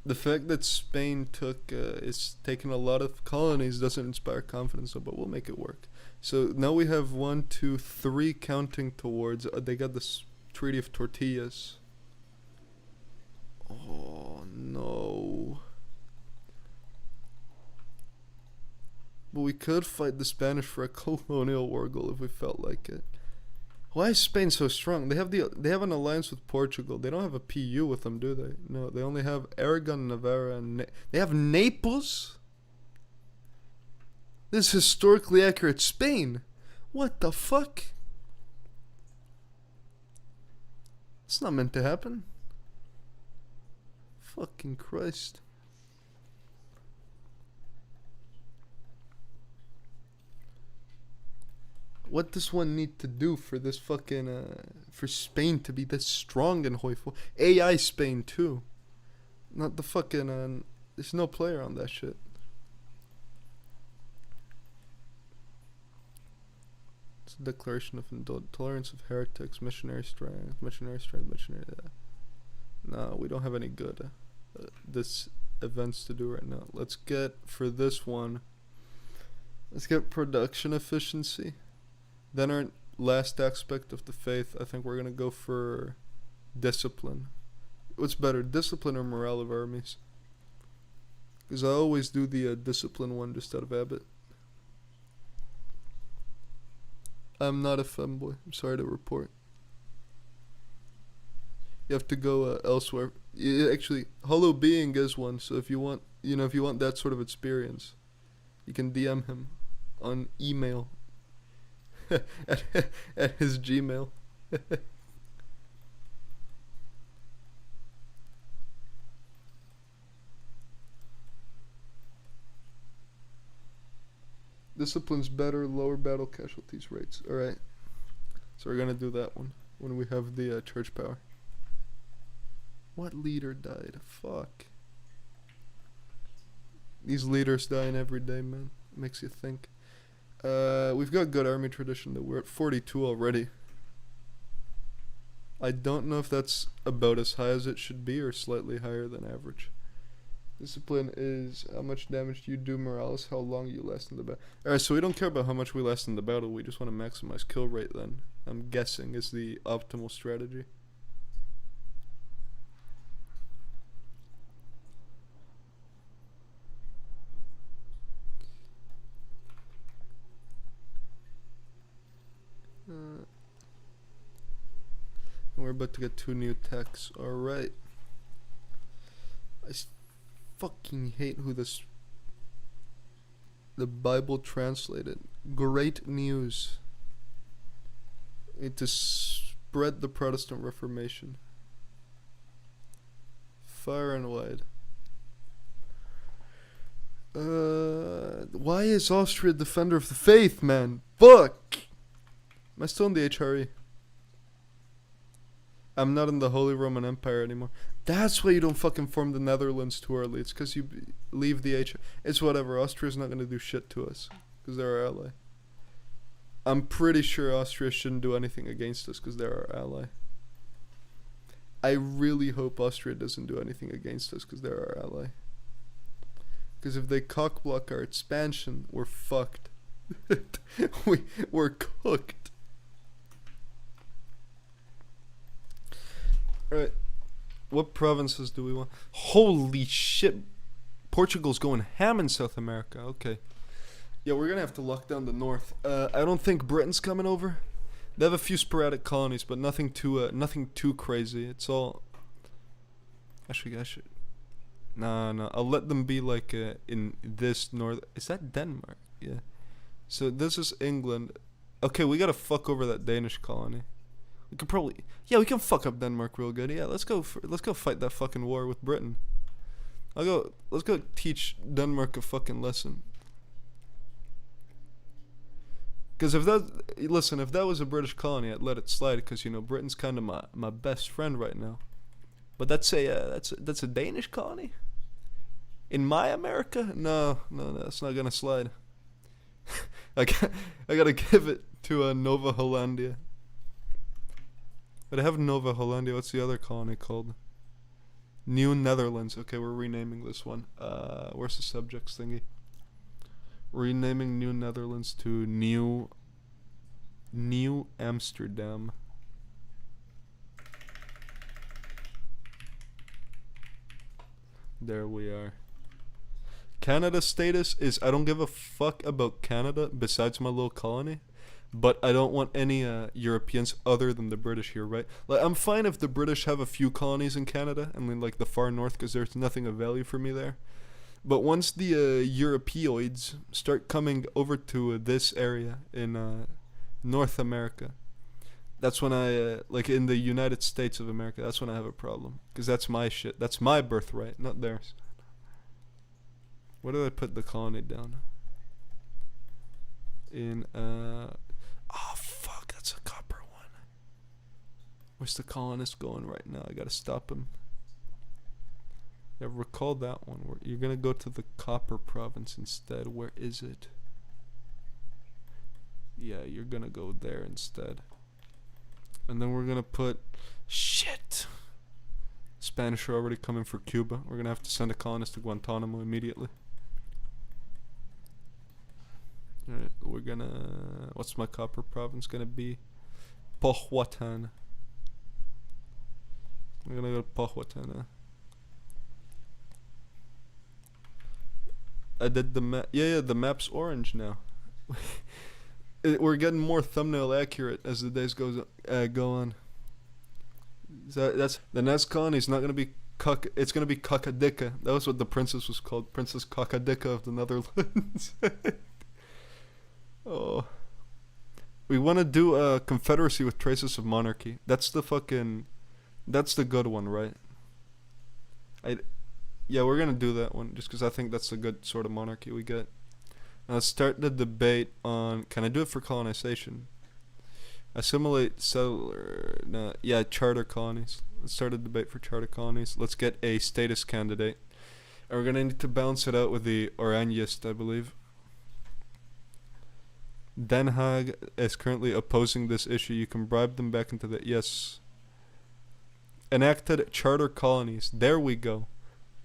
The fact that Spain is taking a lot of colonies doesn't inspire confidence, though, but we'll make it work. So now we have 1, 2, 3 counting towards. They got this Treaty of Tortillas. Oh no. But we could fight the Spanish for a colonial war goal if we felt like it. Why is Spain so strong? They have an alliance with Portugal. They don't have a PU with them, do they? No, they only have Aragon, Navarra, and they have Naples? This is historically accurate Spain. What the fuck? It's not meant to happen. Fucking Christ. What does one need to do for this fucking, for Spain to be this strong and joyful? AI Spain too. Not the fucking, there's no player on that shit. It's a declaration of intolerance of heretics, missionary strength, missionary. No, we don't have any good. This events to do right now. Let's get, for this one, let's get production efficiency. Then our last aspect of the faith, I think we're going to go for discipline. What's better, discipline or morale of armies? Because I always do the discipline one just out of habit. I'm not a femboy. I'm sorry to report. You have to go elsewhere. Actually, Hollow Being is one. So if you want, if you want that sort of experience, you can DM him on email at his Gmail. Discipline's better, lower battle casualties rates. Alright. So we're gonna do that one when we have the church power. What leader died? Fuck. These leaders dying every day, man. Makes you think. We've got good army tradition though. We're at 42 already. I don't know if that's about as high as it should be or slightly higher than average. Discipline is how much damage you do, morale is how long you last in the battle. Alright, so we don't care about how much we last in the battle, we just want to maximize kill rate then. I'm guessing is the optimal strategy. And we're about to get 2 new techs. Alright. Fucking hate who the Bible translated. Great news. Need to spread the Protestant Reformation far and wide. Why is Austria defender of the faith, man? Fuck! Am I still in the HRE? I'm not in the Holy Roman Empire anymore. That's why you don't fucking form the Netherlands too early. It's because you leave the HRE. It's whatever. Austria's not going to do shit to us because they're our ally. I'm pretty sure Austria shouldn't do anything against us because they're our ally. I really hope Austria doesn't do anything against us because they're our ally. Because if they cockblock our expansion, we're fucked. We're cooked. Alright. What provinces do we want? Holy shit. Portugal's going ham in South America. Okay. Yeah, we're gonna have to lock down the north. I don't think Britain's coming over. They have a few sporadic colonies, but nothing too crazy. It's all... Actually, I should... No. I'll let them be like in this north... Is that Denmark? Yeah. So this is England. Okay, we gotta fuck over that Danish colony. We could probably... Yeah, we can fuck up Denmark real good. Yeah, let's go fight that fucking war with Britain. Let's go teach Denmark a fucking lesson. Because if that was a British colony, I'd let it slide because, Britain's kind of my best friend right now. But that's a Danish colony? In my America? No, it's not gonna slide. I gotta give it to Nova Hollandia. But I have Nova Hollandia. What's the other colony called? New Netherlands. Okay, we're renaming this one. Where's the subjects thingy? Renaming New Netherlands to New Amsterdam. There we are. Canada's status is I don't give a fuck about Canada besides my little colony. But I don't want any Europeans other than the British here, right? Like, I'm fine if the British have a few colonies in Canada, and then like the far north, because there's nothing of value for me there. But once the Europeoids start coming over to this area in North America, that's when I, like in the United States of America, that's when I have a problem. Because that's my shit. That's my birthright, not theirs. Where did I put the colony down? In, oh fuck, that's a copper one. Where's the colonist going right now? I gotta stop him. Yeah, recall that one. You're gonna go to the copper province instead. Where is it? Yeah, you're gonna go there instead. And then we're gonna put... Shit! Spanish are already coming for Cuba. We're gonna have to send a colonist to Guantanamo immediately. Alright, we're gonna... What's my copper province gonna be? Powhatan. We're gonna go to Powhatan. I did the map. Yeah, the map's orange now. We're getting more thumbnail accurate as the days go on. That's the next colony's not gonna be it's gonna be Kakadika. That was what the princess was called, Princess Kakadika of the Netherlands. Oh, we want to do a confederacy with traces of monarchy. That's the good one, right? Yeah, we're gonna do that one just because I think that's the good sort of monarchy we get. Now let's start the debate on, can I do it for colonization? Assimilate settler, charter colonies. Let's start a debate for charter colonies. Let's get a status candidate. And we're gonna need to balance it out with the Oranje, I believe. Den Haag is currently opposing this issue. You can bribe them back into the... Yes. Enacted charter colonies. There we go.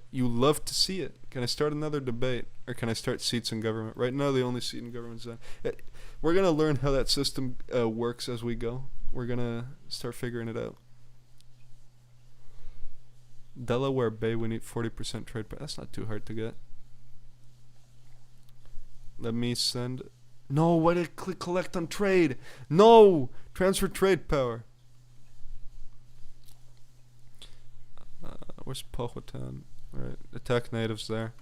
You love to see it. Can I start another debate? Or can I start seats in government? Right now the only seat in government is that. We're going to learn how that system works as we go. We're going to start figuring it out. Delaware Bay, we need 40% trade power. That's not too hard to get. Let me send... No, why did I click collect on trade? No! Transfer trade power. Where's Powhatan? Alright, attack natives there.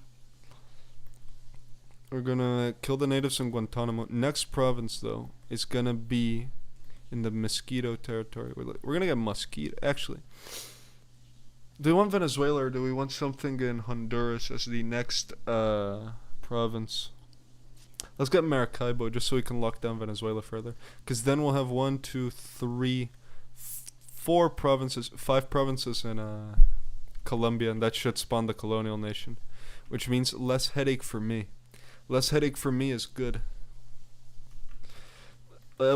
We're gonna kill the natives in Guantanamo. Next province, though, is gonna be in the Mosquito territory. We're gonna get Mosquito. Actually, do we want Venezuela or do we want something in Honduras as the next province? Let's get Maracaibo just so we can lock down Venezuela further. Because then we'll have 1, 2, 3, 4 provinces, 5 provinces in Colombia, and that should spawn the colonial nation, which means less headache for me. Less headache for me is good. I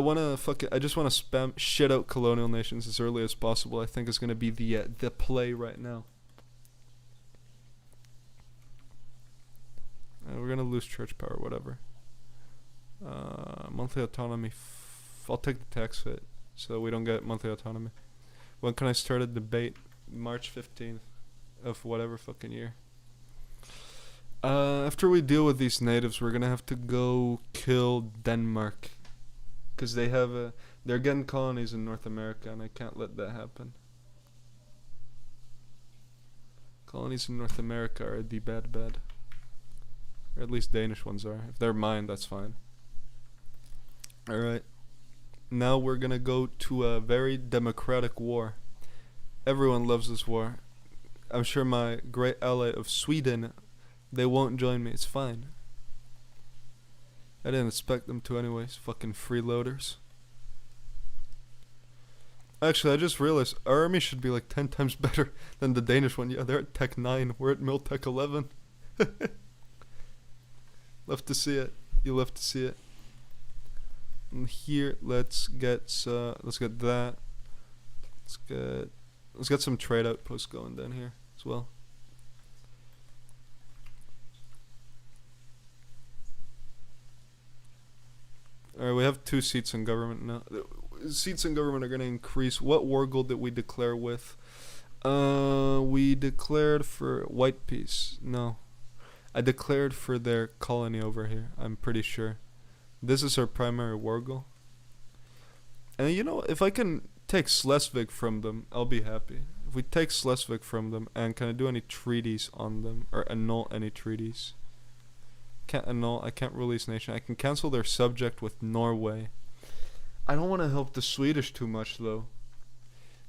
just wanna spam shit out colonial nations as early as possible. I think is gonna be the play right now. We're gonna lose church power, whatever. Monthly autonomy. I'll take the tax hit so we don't get monthly autonomy. When can I start a debate? March 15th of whatever fucking year. After we deal with these natives, we're gonna have to go kill Denmark, because they're getting colonies in North America, and I can't let that happen. Colonies in North America are the bad. Or at least Danish ones are. If they're mine, that's fine. Alright. Now we're gonna go to a very democratic war. Everyone loves this war. I'm sure my great ally of Sweden, they won't join me. It's fine. I didn't expect them to anyways. Fucking freeloaders. Actually, I just realized our army should be like 10 times better than the Danish one. Yeah, they're at Tech 9. We're at Miltech 11. Love to see it. You love to see it. And here, let's get that. Let's get some trade outposts going down here as well. Alright, we have 2 seats in government now. Seats in government are going to increase. What war goal did we declare with? We declared for white peace. No. I declared for their colony over here, I'm pretty sure. This is our primary war goal. And you know, if I can take Schleswig from them, I'll be happy. If we take Schleswig from them, and can I do any treaties on them? Or annul any treaties? Can't annul, I can't release nation. I can cancel their subject with Norway. I don't want to help the Swedish too much though.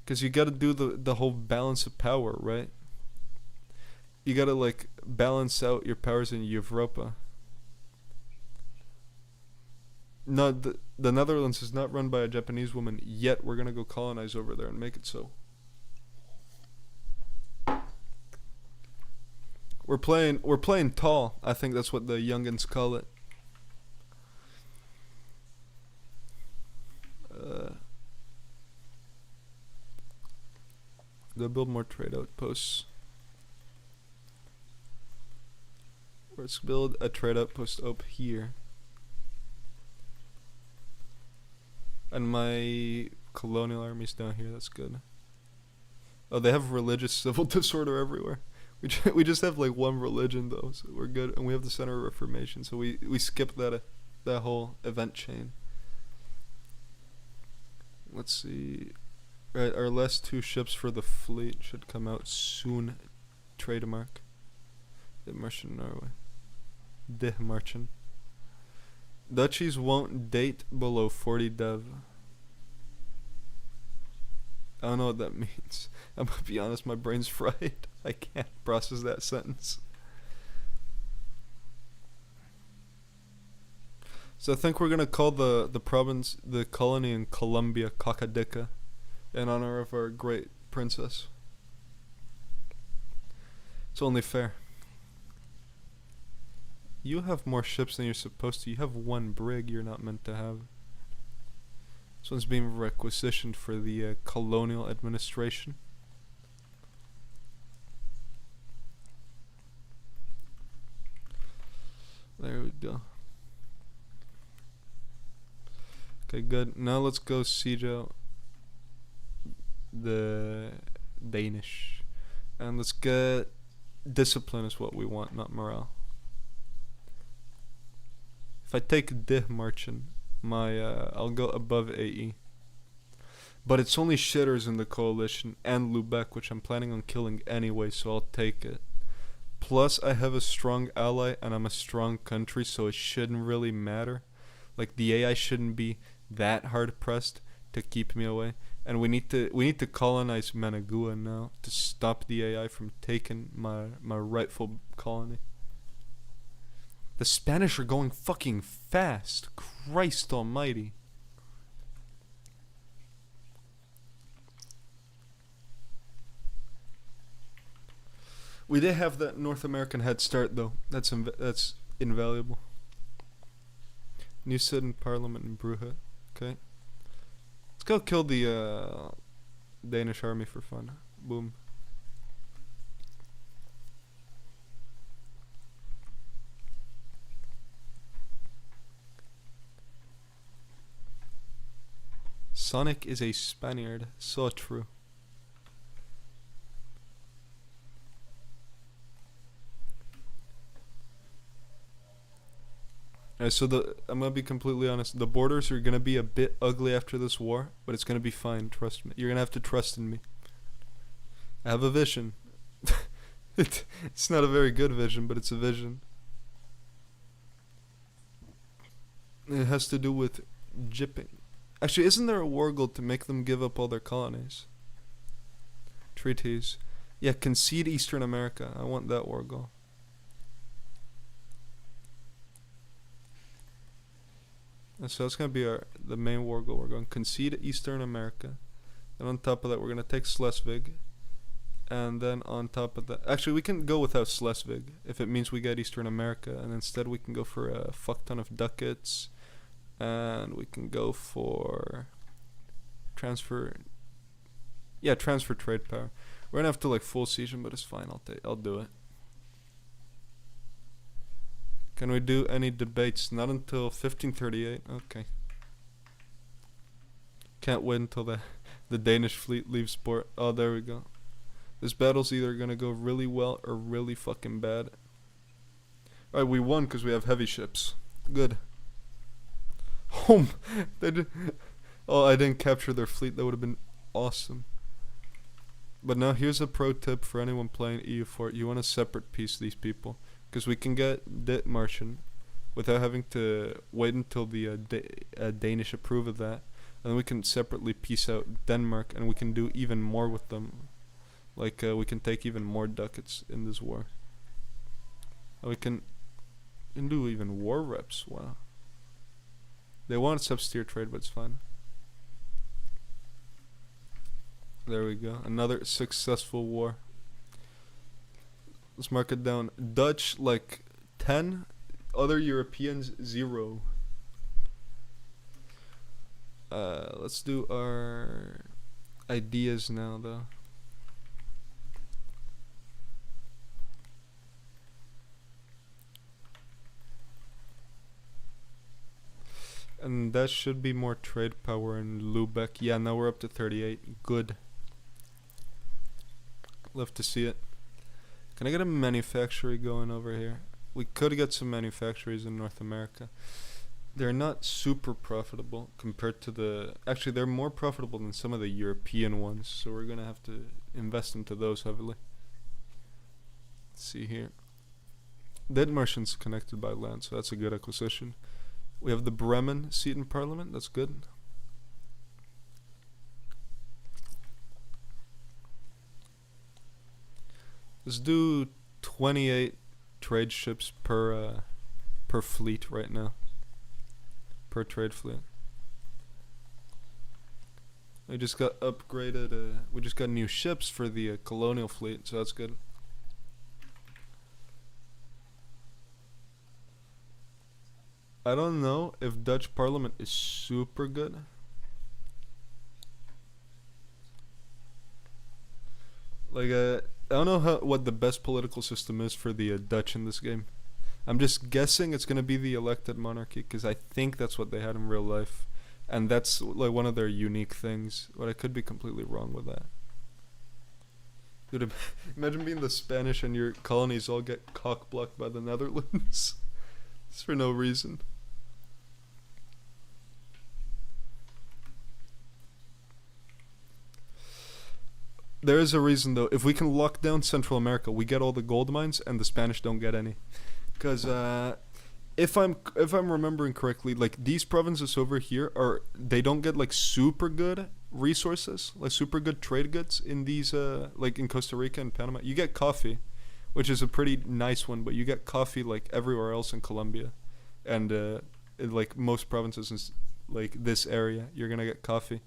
Because you gotta do the whole balance of power, right? You gotta like balance out your powers in Europa. No, the Netherlands is not run by a Japanese woman yet. We're gonna go colonize over there and make it so. We're playing tall. I think that's what the youngins call it. They'll build more trade outposts. Let's build a trade outpost up here. And my colonial army's down here. That's good. Oh, they have religious civil disorder everywhere. We just have like one religion though, so we're good. And we have the Center of Reformation, so we skip that whole event chain. Let's see. Right, our last 2 ships for the fleet should come out soon. Trademark. The Merchant Norway. De Marchen. Duchies won't date below 40 dev. I don't know what that means. I'm gonna be honest, my brain's fried. I can't process that sentence. So I think we're gonna call the province, the colony in Colombia, Cacadica, in honor of our great princess. It's only fair. You have more ships than you're supposed to. You have 1 brig you're not meant to have. This one's being requisitioned for the colonial administration. There we go. Okay, good. Now let's go siege out the Danish. And let's get discipline is what we want, not morale. If I take De Marchen, I'll go above AE. But it's only shitters in the coalition and Lubec, which I'm planning on killing anyway, so I'll take it. Plus, I have a strong ally and I'm a strong country, so it shouldn't really matter. Like, the AI shouldn't be that hard pressed to keep me away. And we need to colonize Managua now to stop the AI from taking my rightful colony. The Spanish are going fucking fast. Christ almighty. We did have that North American head start though. That's invaluable. New sit in Parliament in Brugge. Okay. Let's go kill the Danish army for fun. Boom. Sonic is a Spaniard. So true. So I'm gonna be completely honest. The borders are gonna be a bit ugly after this war, but it's gonna be fine. Trust me. You're gonna have to trust in me. I have a vision. It's not a very good vision, but it's a vision. It has to do with jipping. Actually, isn't there a war goal to make them give up all their colonies? Treaties. Yeah, concede Eastern America. I want that war goal. So that's gonna be the main war goal. We're going to concede Eastern America, and on top of that, we're gonna take Schleswig, and then on top of that, actually, we can go without Schleswig if it means we get Eastern America, and instead we can go for a fuck ton of ducats, and we can go for transfer. Yeah, transfer trade power. We're gonna have to like full siege him, but it's fine. I'll do it. Can we do any debates? Not until 1538. Okay. Can't wait until the Danish fleet leaves port. Oh, there we go. This battle's either gonna go really well or really fucking bad. Alright, we won because we have heavy ships. Good. Home. Oh, I didn't capture their fleet. That would have been awesome. But now here's a pro tip for anyone playing EU4. You want to separate piece these people. Because we can get Det Marchen without having to wait until the Danish approve of that. And then we can separately piece out Denmark, and we can do even more with them. Like, we can take even more ducats in this war. And we can do even war reps. Wow. They want sub-steer trade, but it's fine. There we go. Another successful war. Let's mark it down. Dutch, like, 10. Other Europeans, 0. Let's do our ideas now, though. And that should be more trade power in Lubec. Yeah, now we're up to 38. Good. Love to see it. Can I get a manufacturing going over here? We could get some manufacturers in North America. They're not super profitable compared to the... Actually, they're more profitable than some of the European ones, so we're going to have to invest into those heavily. Let's see here. Denmark's connected by land, so that's a good acquisition. We have the Bremen seat in parliament, that's good. Let's do 28 trade ships per fleet right now. Per trade fleet. We just got upgraded, we just got new ships for the Colonial fleet, so that's good. I don't know if Dutch Parliament is super good. Like, I don't know what the best political system is for the Dutch in this game. I'm just guessing it's gonna be the elected monarchy, because I think that's what they had in real life. And that's like one of their unique things, but I could be completely wrong with that. Dude, imagine being the Spanish and your colonies all get cock-blocked by the Netherlands. It's for no reason. There is a reason though. If we can lock down Central America, we get all the gold mines, and the Spanish don't get any. Because if I'm remembering correctly, like these provinces over here they don't get like super good resources, like super good trade goods in these like in Costa Rica and Panama. You get coffee, which is a pretty nice one, but you get coffee like everywhere else in Colombia, and in, like most provinces in like this area, you're gonna get coffee,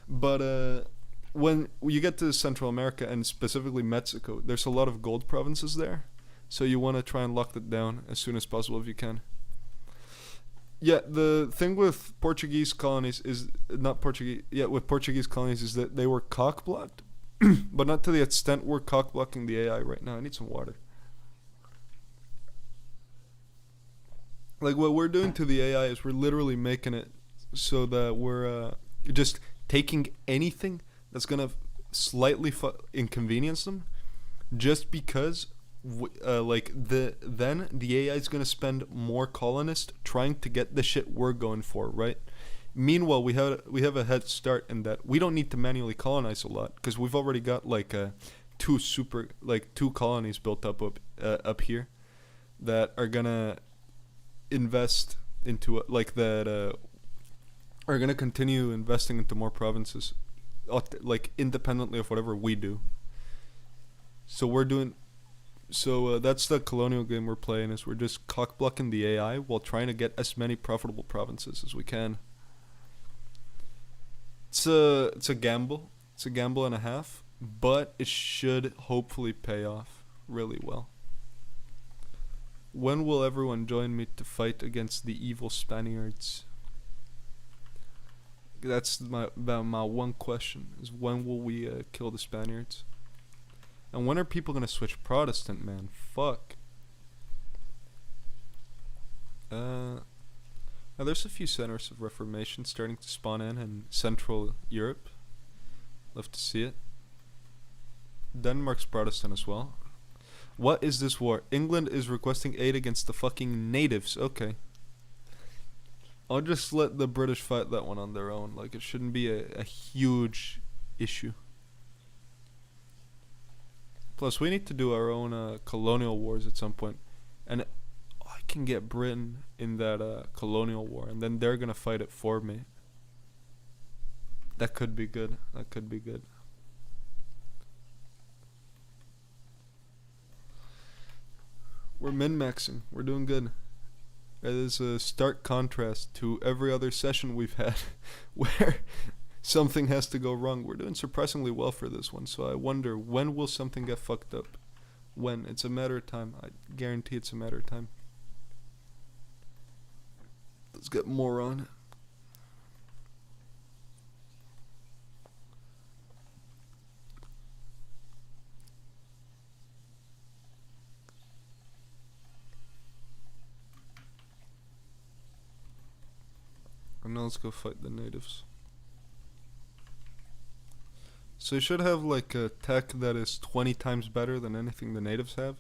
but when you get to Central America and specifically Mexico, there's a lot of gold provinces there, so you want to try and lock that down as soon as possible if you can. Yeah, the thing with Portuguese colonies is not Portuguese. Yeah, with Portuguese colonies is that they were cock blocked, but not to the extent we're cock blocking the AI right now. I need some water. Like what we're doing to the AI is we're literally making it so that we're just taking anything that's gonna slightly inconvenience them, just because then the AI is gonna spend more colonists trying to get the shit we're going for, right? Meanwhile, we have a head start in that we don't need to manually colonize a lot because we've already got like two colonies built up here that are gonna invest into are gonna continue investing into more provinces, like independently of whatever we do. So that's the colonial game we're playing, is we're just cock blocking the AI while trying to get as many profitable provinces as we can. It's a gamble. It's a gamble and a half, but it should hopefully pay off really well. When will everyone join me to fight against the evil Spaniards? That's my one question, is when will we kill the Spaniards? And when are people gonna switch Protestant, man? Fuck. Now there's a few centers of Reformation starting to spawn in Central Europe. Love to see it. Denmark's Protestant as well. What is this war? England is requesting aid against the fucking natives. Okay. I'll just let the British fight that one on their own. Like, it shouldn't be a huge issue. Plus, we need to do our own colonial wars at some point. And I can get Britain in that colonial war, and then they're gonna fight it for me. That could be good. That could be good. We're min-maxing. We're doing good. It is a stark contrast to every other session we've had where something has to go wrong. We're doing surprisingly well for this one, so I wonder, when will something get fucked up? When? It's a matter of time. I guarantee it's a matter of time. Let's get more on it. And now let's go fight the natives. So you should have like a tech that is 20 times better than anything the natives have.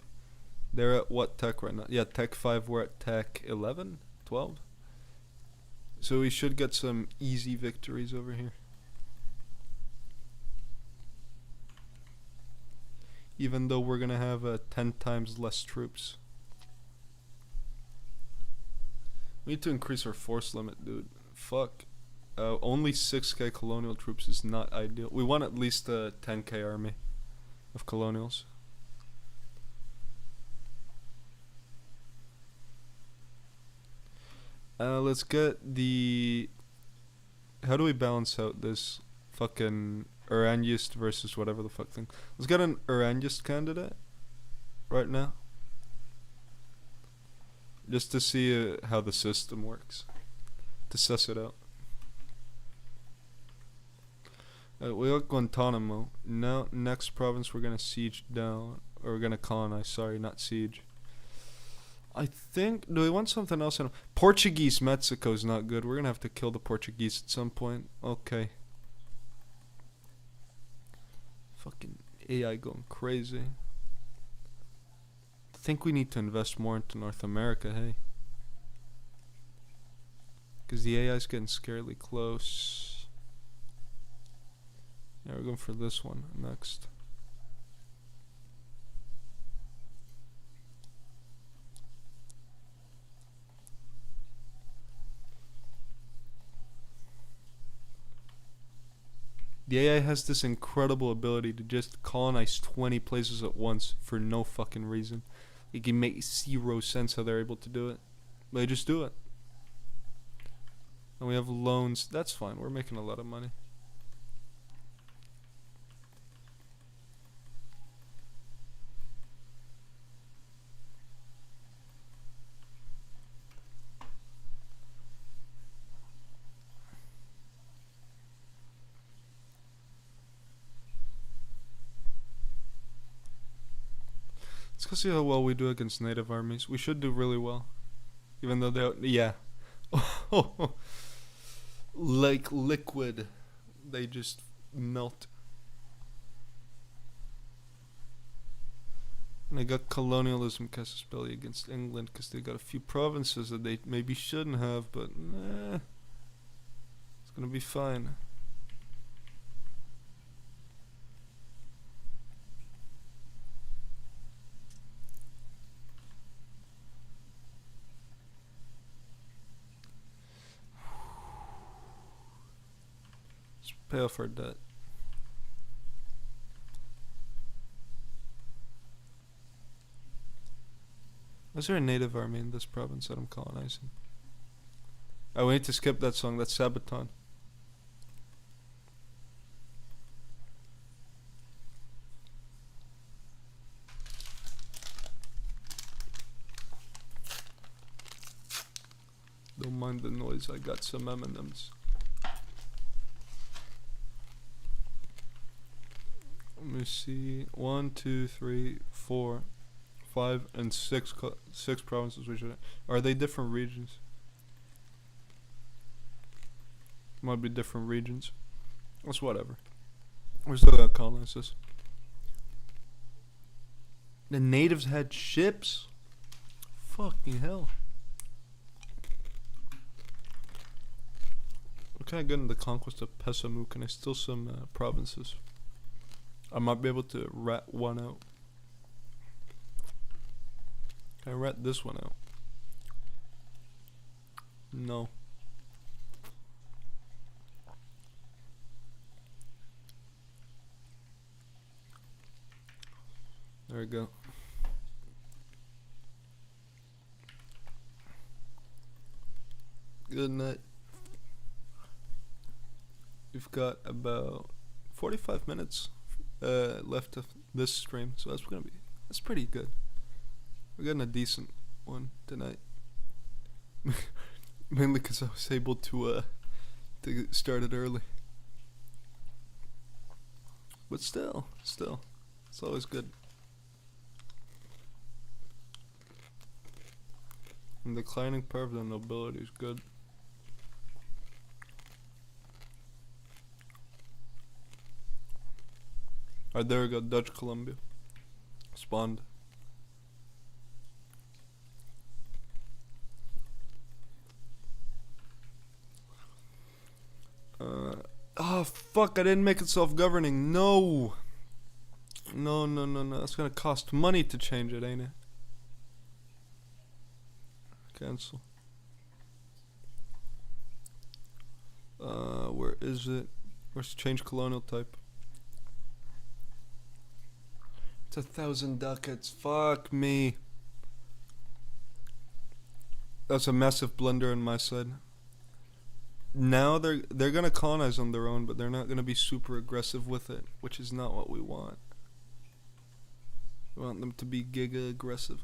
They're at what tech right now? Yeah, tech 5, we're at tech 11? 12? So we should get some easy victories over here. Even though we're gonna have 10 times less troops. We need to increase our force limit, dude. Fuck. Only 6k colonial troops is not ideal. We want at least a 10k army of colonials. Let's get the... How do we balance out this fucking Uraniist versus whatever the fuck thing? Let's get an Uraniist candidate right now. Just to see how the system works. To suss it out. We got Guantanamo. Now, next province we're gonna siege down. Or we're gonna colonize, sorry, not siege. I think... Do we want something else? Portuguese Mexico is not good. We're gonna have to kill the Portuguese at some point. Okay. Fucking AI going crazy. I think we need to invest more into North America, hey? Because the AI is getting scarily close. Yeah, we're going for this one next. The AI has this incredible ability to just colonize 20 places at once for no fucking reason. It can make 0 sense how they're able to do it. They just do it. And we have loans. That's fine. We're making a lot of money. Let's go see how well we do against native armies. We should do really well. Even though they're... Yeah. Like liquid. They just melt. And I got colonialism casus belli against England because they got a few provinces that they maybe shouldn't have, but nah. It's gonna be fine. Pay off our debt. Was there a native army in this province that I'm colonizing? Oh, we need to skip that song. That's Sabaton. Don't mind the noise. I got some M&Ms. Let me see. 1, 2, 3, 4, 5, and 6 provinces. We should. Are they different regions? Might be different regions. That's whatever. We're still gonna colonize this. The natives had ships. Fucking hell. Can I get in the conquest of Pesamu? Can I steal some provinces? I might be able to rat one out. Can I rat this one out? No. There we go. Good night. We've got about 45 minutes left of this stream, so that's pretty good. We're getting a decent one tonight. Mainly because I was able to start it early. But still, it's always good. And the declining power of the nobility is good. Alright, there we go. Dutch Columbia. Spawned. Oh, fuck. I didn't make it self-governing. No. No. That's gonna cost money to change it, ain't it? Cancel. Where is it? Where's change colonial type? It's 1,000 ducats. Fuck me. That's a massive blunder on my side. Now they're gonna colonize on their own, but they're not gonna be super aggressive with it, which is not what we want. We want them to be giga aggressive.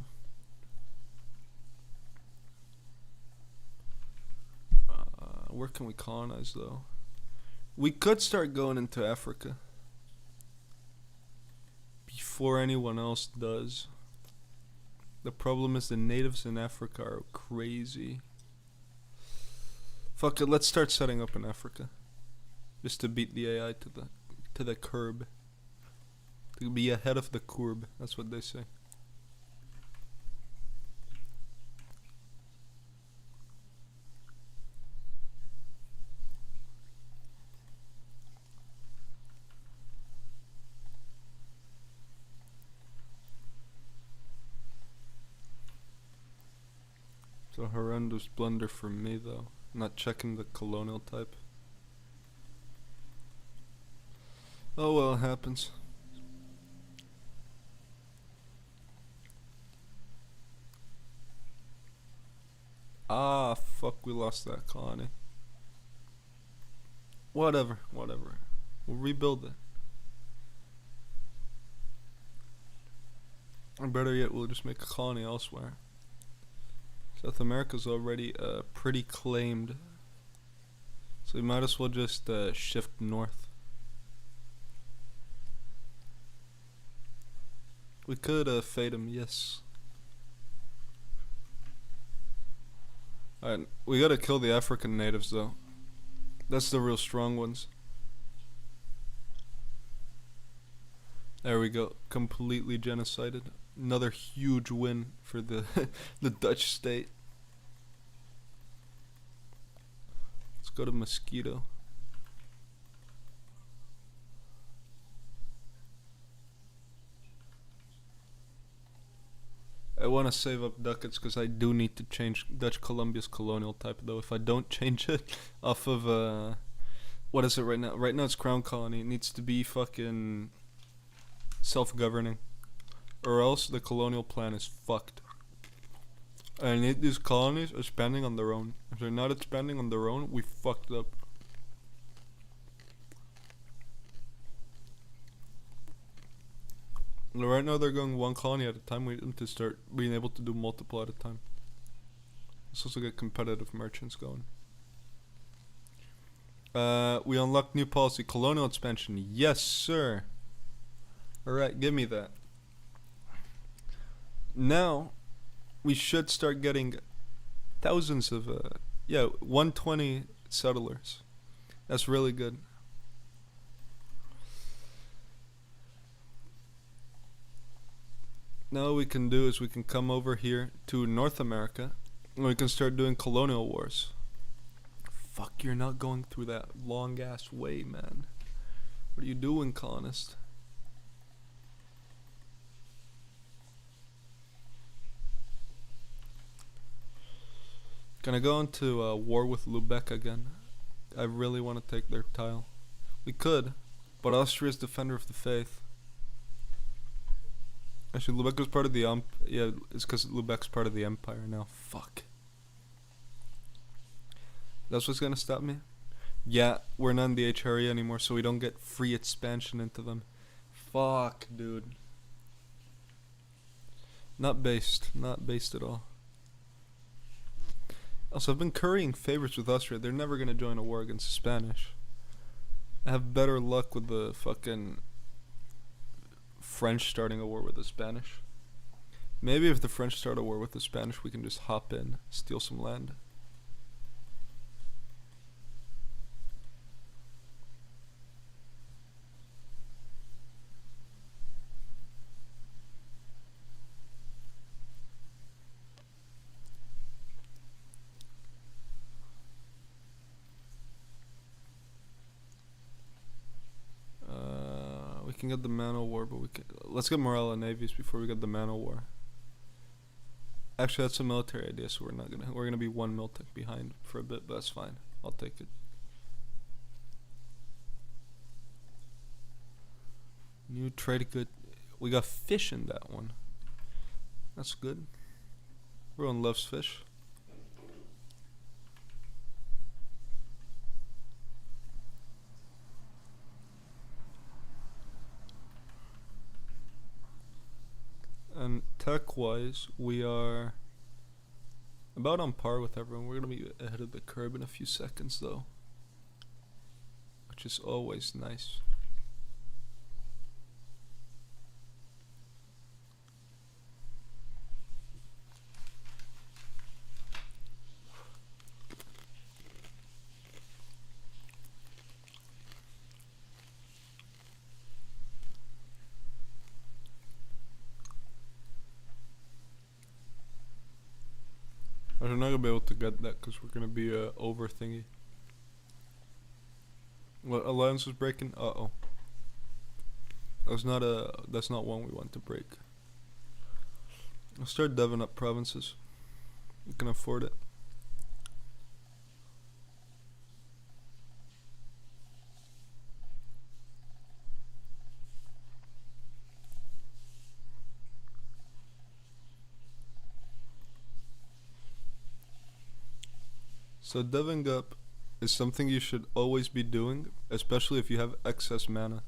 Where can we colonize though? We could start going into Africa before anyone else does. The problem is the natives in Africa are crazy. Fuck it, let's start setting up in Africa. Just to beat the AI to the curb. To be ahead of the curb, that's what they say. It's a horrendous blunder for me though. Not checking the colonial type. Oh well, it happens. Ah, fuck, we lost that colony. Whatever. We'll rebuild it. Or better yet, we'll just make a colony elsewhere. South America's already pretty claimed, so we might as well just shift north. We could fade them, yes. Alright, we gotta kill the African natives though. That's the real strong ones. There we go, completely genocided. Another huge win for the the Dutch state. Let's go to Mosquito. I want to save up ducats because I do need to change Dutch Columbia's colonial type though. If I don't change it off of what is it right now? Right now it's Crown Colony. It needs to be fucking self-governing, or else the colonial plan is fucked. I need these colonies expanding on their own. If they're not expanding on their own, we fucked up. Right now they're going one colony at a time. We need them to start being able to do multiple at a time. Let's also get competitive merchants going. We unlocked new policy, colonial expansion. Yes, sir. Alright, give me that. Now, we should start getting thousands of, 120 settlers. That's really good. Now what we can do is we can come over here to North America and we can start doing colonial wars. Fuck, you're not going through that long ass way, man. What are you doing, colonist? Can I go into war with Lubec again? I really want to take their tile. We could, but Austria's defender of the faith. Actually, Lubec was part of the yeah, it's because Lubec's part of the empire now. Fuck. That's what's gonna stop me? Yeah, we're not in the H area anymore, so we don't get free expansion into them. Fuck, dude. Not based at all. Also, I've been currying favorites with Austria. They're never gonna join a war against the Spanish. I have better luck with the fucking French starting a war with the Spanish. Maybe if the French start a war with the Spanish, we can just hop in, steal some land. can get the Mano War, but we can. Let's get morale and navies before we get the Mano War. Actually, that's a military idea, so we're gonna be 1 miltech behind for a bit, but that's fine. I'll take it. New trade good. We got fish in that one. That's good. Everyone loves fish. And tech-wise, we are about on par with everyone. We're gonna be ahead of the curve in a few seconds, though, which is always nice. I'm not gonna be able to get that because we're gonna be over thingy. What alliance is breaking? Uh-oh. That's not one we want to break. I'll start deving up provinces. We can afford it. So deving up is something you should always be doing, especially if you have excess mana.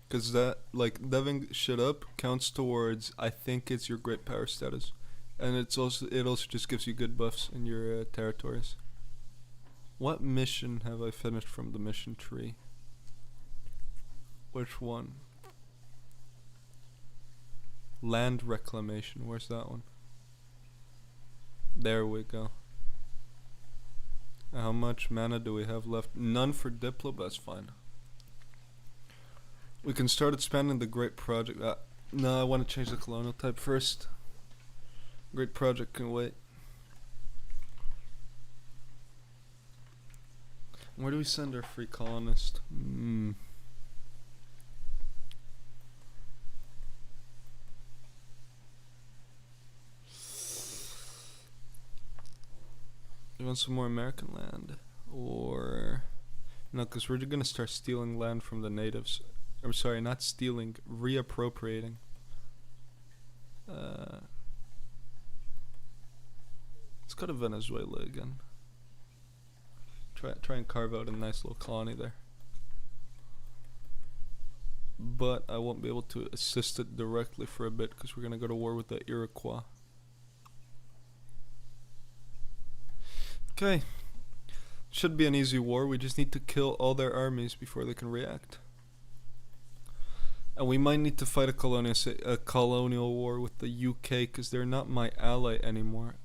Cause that, like, deving shit up counts towards, I think it's your great power status. And it also just gives you good buffs in your territories. What mission have I finished from the mission tree? Which one? Land reclamation, where's that one? There we go. How much mana do we have left? None for Diplo, but that's fine. We can start expanding the Great Project. No, I want to change the colonial type first. Great Project can wait. Where do we send our free colonist? You want some more American land? Or... No, because we're gonna start stealing land from the natives. I'm sorry, not stealing, reappropriating. Let's go to Venezuela again. Try and carve out a nice little colony there. But I won't be able to assist it directly for a bit because we're gonna go to war with the Iroquois. Okay. Should be an easy war. We just need to kill all their armies before they can react. And we might need to fight a colonial war with the UK because they're not my ally anymore.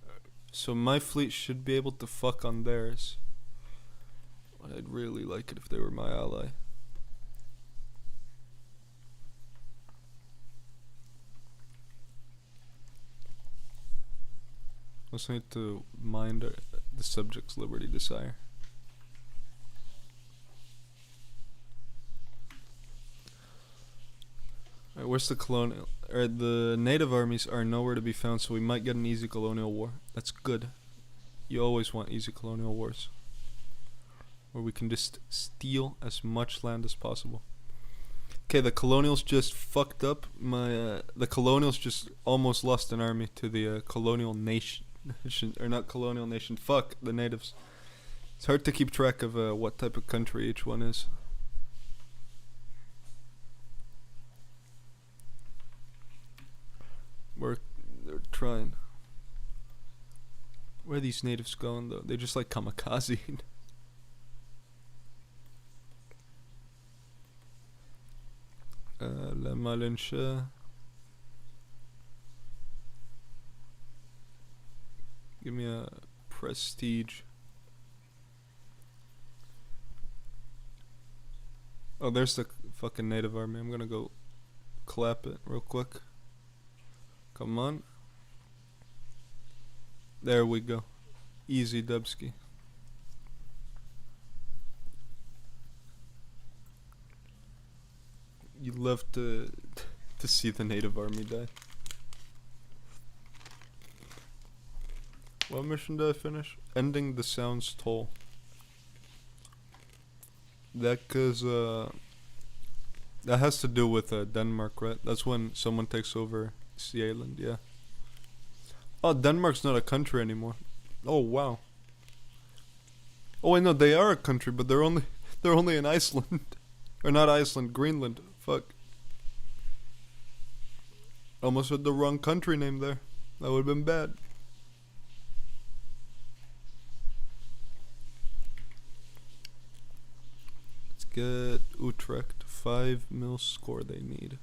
So my fleet should be able to fuck on theirs. But I'd really like it if they were my ally. Also need to mind the subject's liberty desire. Alright, where's the colonial? The native armies are nowhere to be found, so we might get an easy colonial war. That's good. You always want easy colonial wars, where we can just steal as much land as possible. Okay, the colonials just fucked up. The colonials just almost lost an army to the colonial nation. Or not colonial nation, fuck, the natives. It's hard to keep track of what type of country each one is. They're trying. Where are these natives going though? They just like kamikaze. La Malinche. Give me a prestige. Oh, there's the fucking native army. I'm gonna go clap it real quick. Come on. There we go. Easy Dubsky. You love to see the native army die. What mission did I finish? Ending the Sound's toll. That that has to do with Denmark, right? That's when someone takes over the island, yeah. Oh, Denmark's not a country anymore. Oh wow. Oh wait, no, they are a country, but they're only in Iceland, or not Iceland, Greenland. Fuck. Almost had the wrong country name there. That would have been bad. Let's get Utrecht. 5 mil score they need.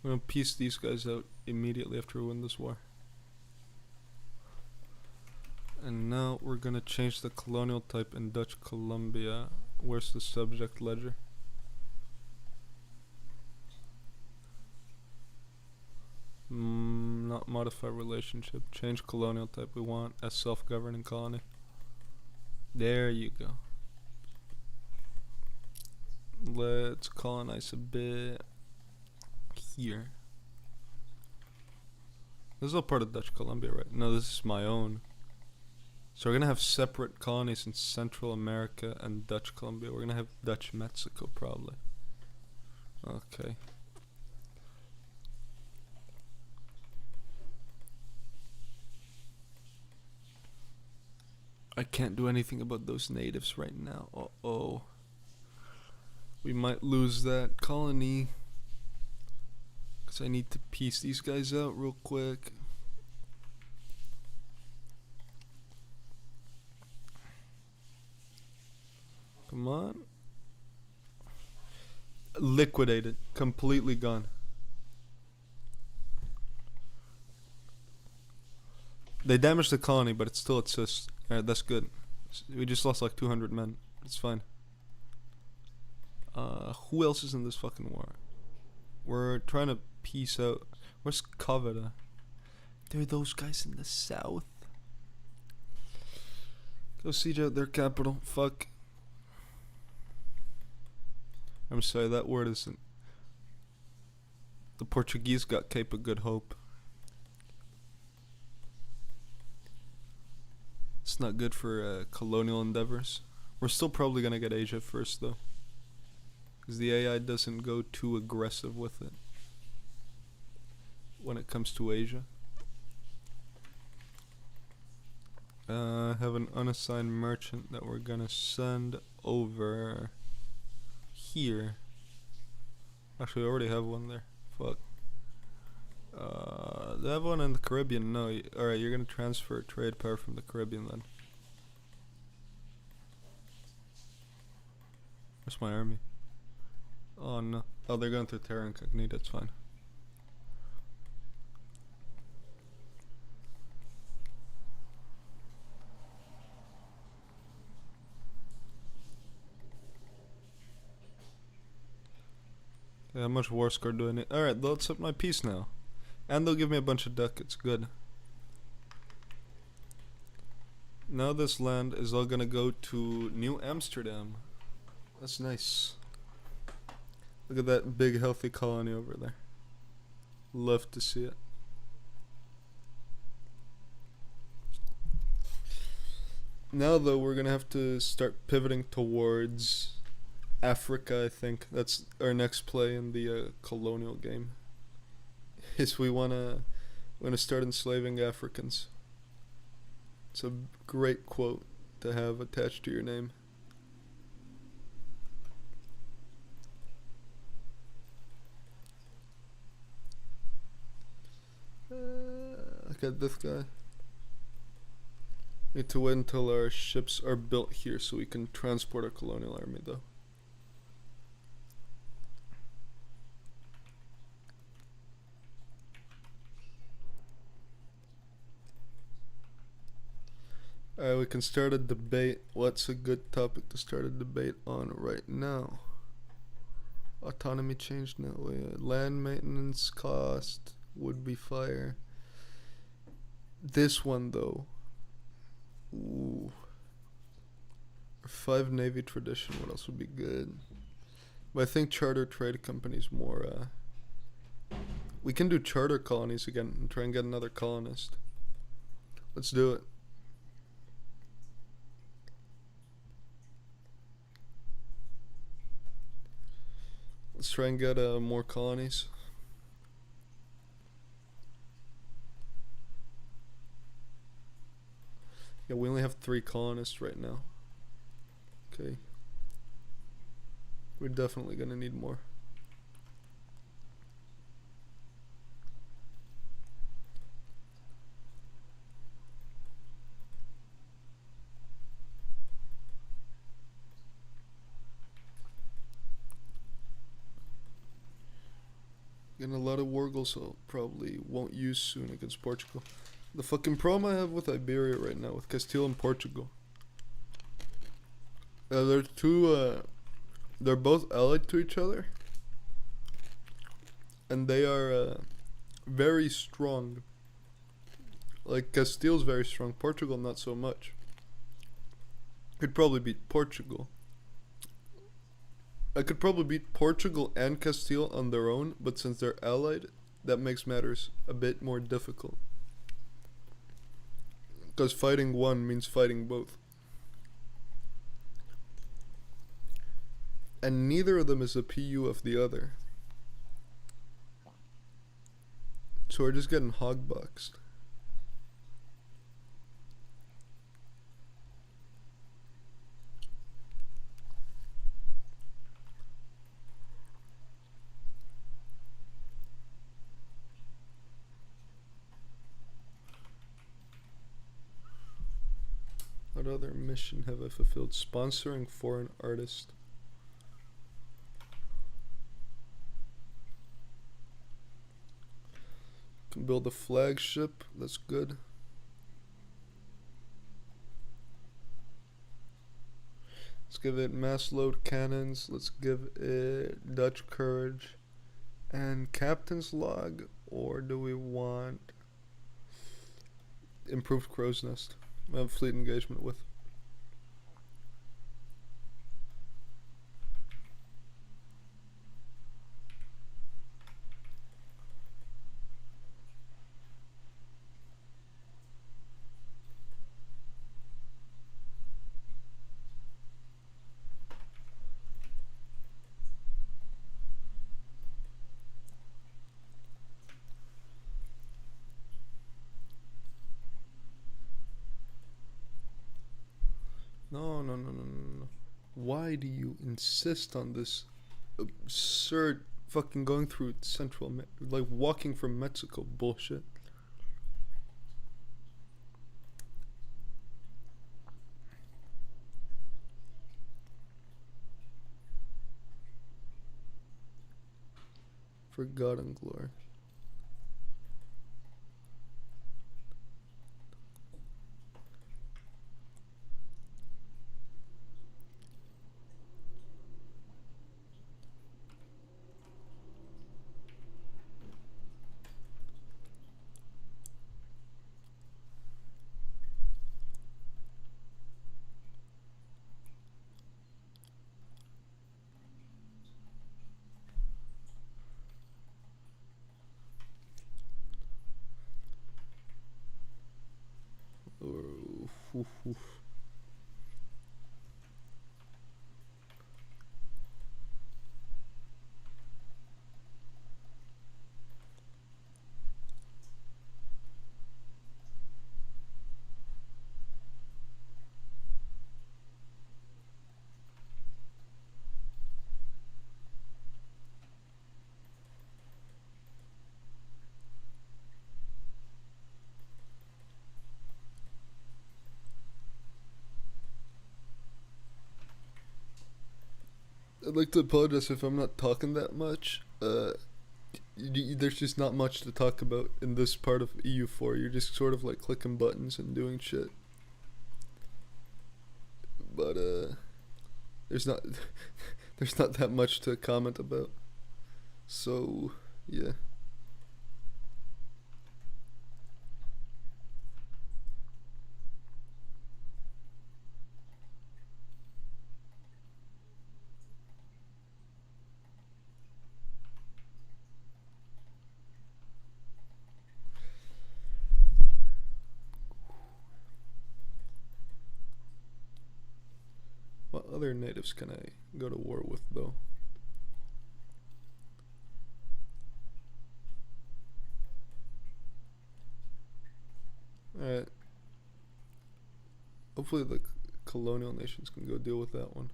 I'm gonna piece these guys out immediately after we win this war. And now we're gonna change the colonial type in Dutch Columbia. Where's the subject ledger? Not modify relationship. Change colonial type. We want a self-governing colony. There you go. Let's colonize a bit here. This is all part of Dutch Columbia, right? No, this is my own. So we're gonna have separate colonies in Central America and Dutch Columbia. We're gonna have Dutch Mexico probably. Okay. I can't do anything about those natives right now. Uh-oh. We might lose that colony. Because I need to piece these guys out real quick. Come on. Liquidated. Completely gone. They damaged the colony, but it still exists. Alright, that's good. We just lost like 200 men. It's fine. Who else is in this fucking war? We're trying to piece out. Where's Kavada? There are those guys in the south. Go siege out their capital. Fuck. I'm sorry, that word isn't. The Portuguese got Cape of Good Hope. It's not good for colonial endeavors. We're still probably gonna get Asia first though, because the AI doesn't go too aggressive with it when it comes to Asia. Have an unassigned merchant that we're gonna send over here. Actually, I already have one there. Fuck. They have one in the Caribbean. No, alright, you're gonna transfer trade power from the Caribbean then. Where's my army? Oh no. Oh, they're going through Terra Incognita, it's fine. Okay, how much war score do I need? Alright, they'll accept my peace now. And they'll give me a bunch of ducats. Good. Now this land is all gonna go to New Amsterdam. That's nice. Look at that big healthy colony over there. Love to see it. Now though, we're gonna have to start pivoting towards Africa, I think. That's our next play in the colonial game. Is we wanna start enslaving Africans. It's a great quote to have attached to your name. Look at this guy. Need to wait until our ships are built here so we can transport our colonial army though. Alright, we can start a debate. What's a good topic to start a debate on right now? Autonomy change now. Land maintenance cost would be fire. This one though. Ooh. 5 Navy tradition. What else would be good? But I think charter trade companies more. We can do charter colonies again and try and get another colonist. Let's do it. Let's try and get more colonies. Yeah, we only have 3 colonists right now. Okay. We're definitely gonna need more. Getting a lot of wargals, so probably won't use soon against Portugal. The fucking problem I have with Iberia right now, with Castile and Portugal. They're two, they're both allied to each other. And they are very strong. Like, Castile's very strong, Portugal not so much. Could probably beat Portugal. I could probably beat Portugal and Castile on their own, but since they're allied, that makes matters a bit more difficult. Because fighting one means fighting both. And neither of them is a PU of the other. So we're just getting hogboxed. What other mission have I fulfilled? Sponsoring foreign artists. Can build a flagship. That's good. Let's give it mass load cannons. Let's give it Dutch courage and captain's log. Or do we want improved crow's nest? I have fleet engagement with. No. Why do you insist on this absurd fucking going through Central America, like walking from Mexico bullshit? For God and glory. I'd like to apologize if I'm not talking that much. There's just not much to talk about in this part of EU4. You're just sort of like clicking buttons and doing shit. but there's not there's not that much to comment about. So yeah. What other natives can I go to war with, though? Alright. Hopefully the colonial nations can go deal with that one.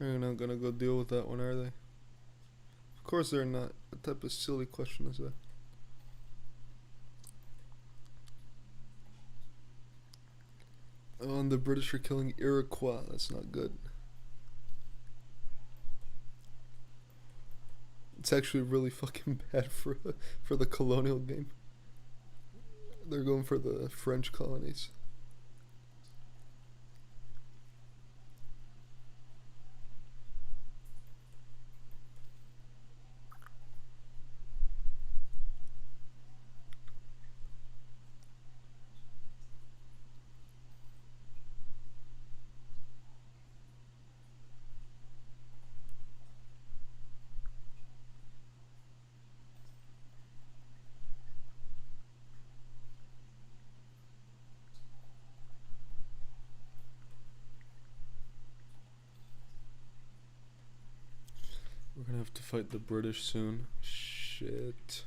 They're not gonna go deal with that one, are they? Of course they're not. What type of silly question is that? Oh, and the British are killing Iroquois. That's not good. It's actually really fucking bad for the colonial game. They're going for the French colonies. We're gonna have to fight the British soon. Shit.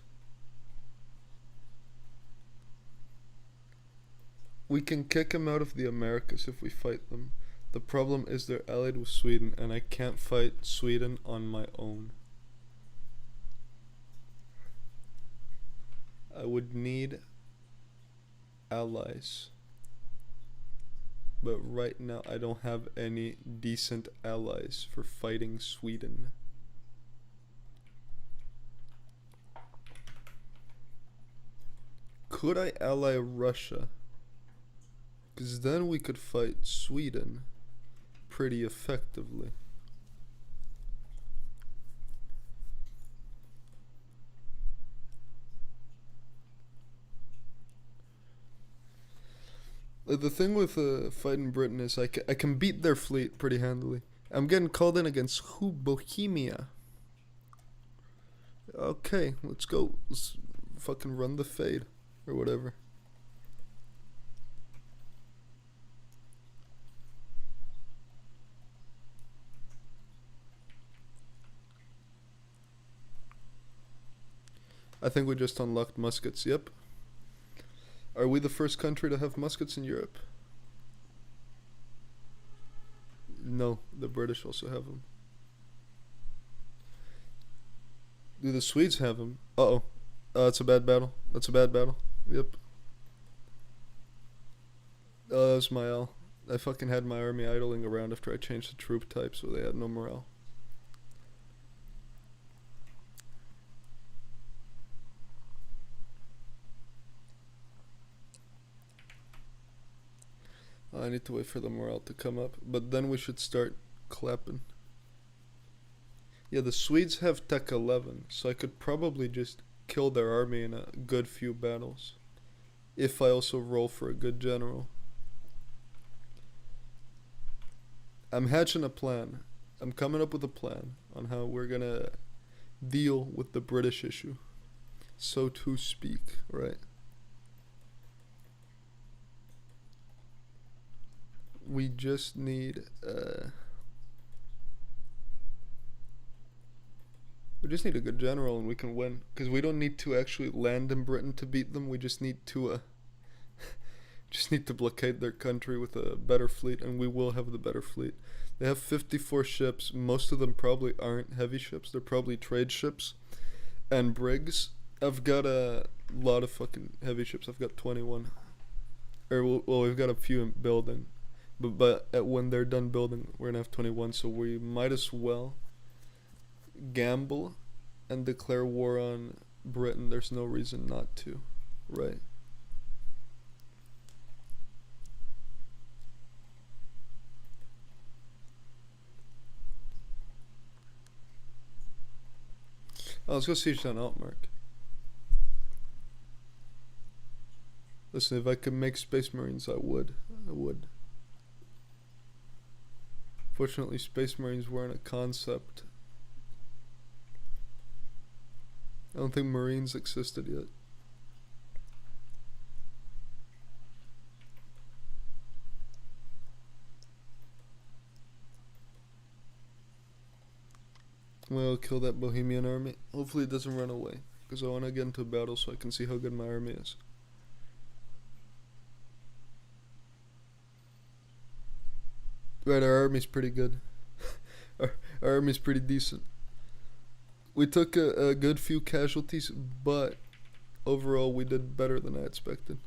We can kick them out of the Americas if we fight them. The problem is they're allied with Sweden, and I can't fight Sweden on my own. I would need allies. But right now I don't have any decent allies for fighting Sweden. Could I ally Russia? Because then we could fight Sweden pretty effectively. The thing with fighting Britain is I can beat their fleet pretty handily. I'm getting called in against who? Bohemia. Okay, let's go. Let's fucking run the fade. Or whatever. I think we just unlocked muskets, yep. Are we the first country to have muskets in Europe? No, the British also have them. Do the Swedes have them? Uh-oh. That's a bad battle. That's a bad battle. Yep. Oh, that was my L. I fucking had my army idling around after I changed the troop type, so they had no morale. I need to wait for the morale to come up, but then we should start clapping. Yeah, the Swedes have Tech 11, so I could probably just kill their army in a good few battles. If I also roll for a good general. I'm hatching a plan. I'm coming up with a plan on how we're gonna deal with the British issue. So to speak, right? We just need a good general and we can win. Because we don't need to actually land in Britain to beat them. We just need to blockade their country with a better fleet, and we will have the better fleet. They have 54 ships. Most of them probably aren't heavy ships. They're probably trade ships and brigs. I've got a lot of fucking heavy ships. I've got 21. Well, we've got a few in building. But when they're done building, we're gonna have 21. So we might as well gamble and declare war on Britain, there's no reason not to, right? Oh, let's go siege down Altmark. Listen, if I could make Space Marines, I would. I would. Fortunately, Space Marines weren't a concept. I don't think Marines existed yet. Well, kill that Bohemian army. Hopefully it doesn't run away, because I want to get into a battle so I can see how good my army is. Right, our army's pretty good. our army's pretty decent. We took a good few casualties, but overall we did better than I expected.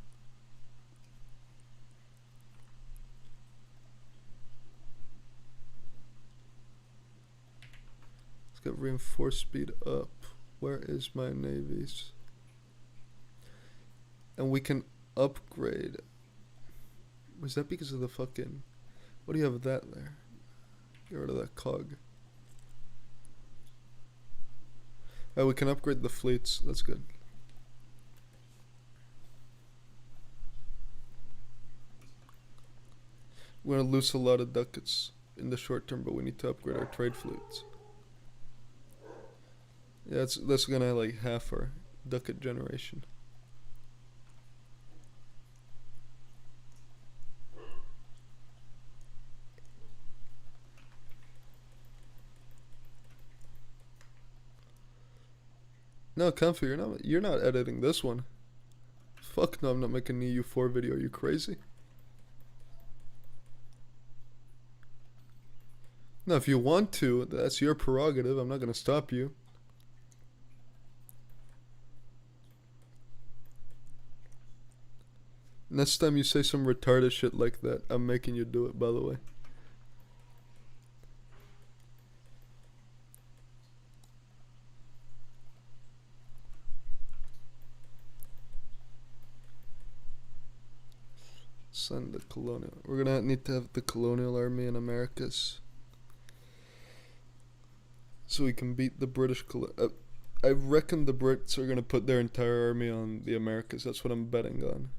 Let's get reinforced speed up. Where is my navies? And we can upgrade. Was that because of the fucking... What do you have with that there? Get rid of that cog. Oh, we can upgrade the fleets. That's good. We're gonna lose a lot of ducats in the short term, but we need to upgrade our trade fleets. Yeah, that's gonna like half our ducat generation. No, Comfy, you're not editing this one. Fuck no, I'm not making an EU4 video. Are you crazy? No, if you want to, that's your prerogative. I'm not gonna stop you. Next time you say some retarded shit like that, I'm making you do it, by the way. Send the Colonial. We're gonna need to have the Colonial army in Americas, so we can beat the British. I reckon the Brits are gonna put their entire army on the Americas. That's what I'm betting on.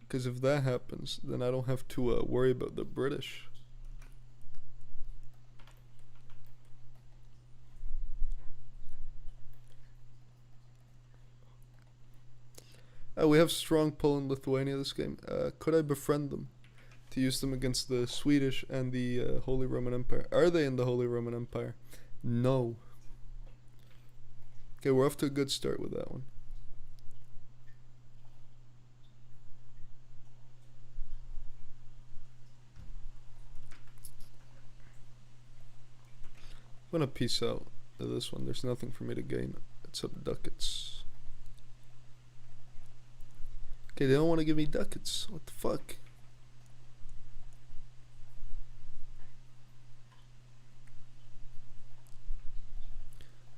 Because if that happens, then I don't have to worry about the British. We have strong Poland, Lithuania this game. Could I befriend them to use them against the Swedish and the Holy Roman Empire? Are they in the Holy Roman Empire? No. Okay, we're off to a good start with that one. I'm gonna peace out of this one. There's nothing for me to gain except ducats. Okay, they don't want to give me ducats. What the fuck?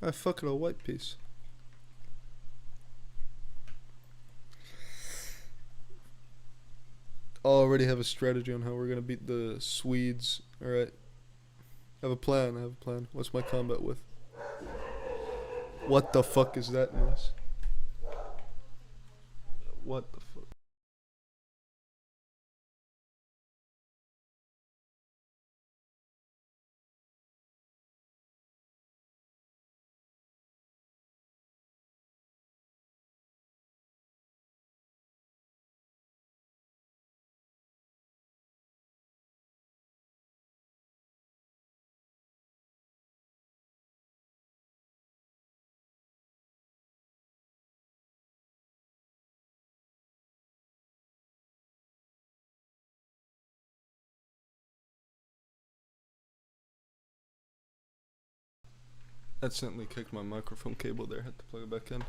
Alright, fuck it, I'll white piece. I already have a strategy on how we're gonna beat the Swedes. Alright. I have a plan. What's my combat with? What the fuck is that noise? What the fuck? Accidentally kicked my microphone cable there. Had to plug it back in.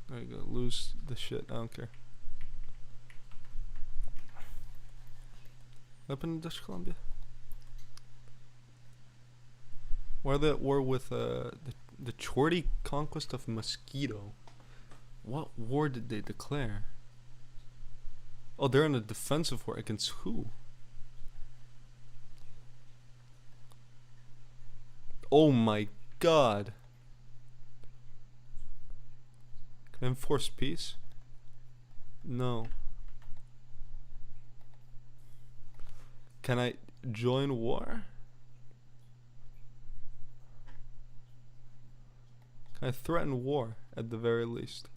There you go. Lose the shit. I don't care. Up in Dutch Columbia. Why are they at war with the Chorty conquest of Mosquito? What war did they declare? Oh, they're in a defensive war against who? Oh my god. Can I enforce peace? No. Can I join war? Can I threaten war at the very least?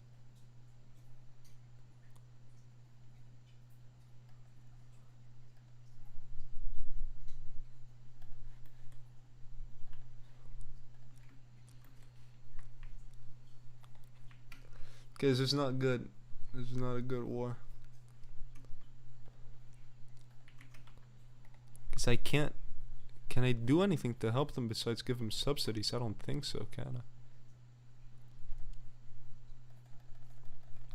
Okay, this is not good. This is not a good war. Because I can't... Can I do anything to help them besides give them subsidies? I don't think so, can I?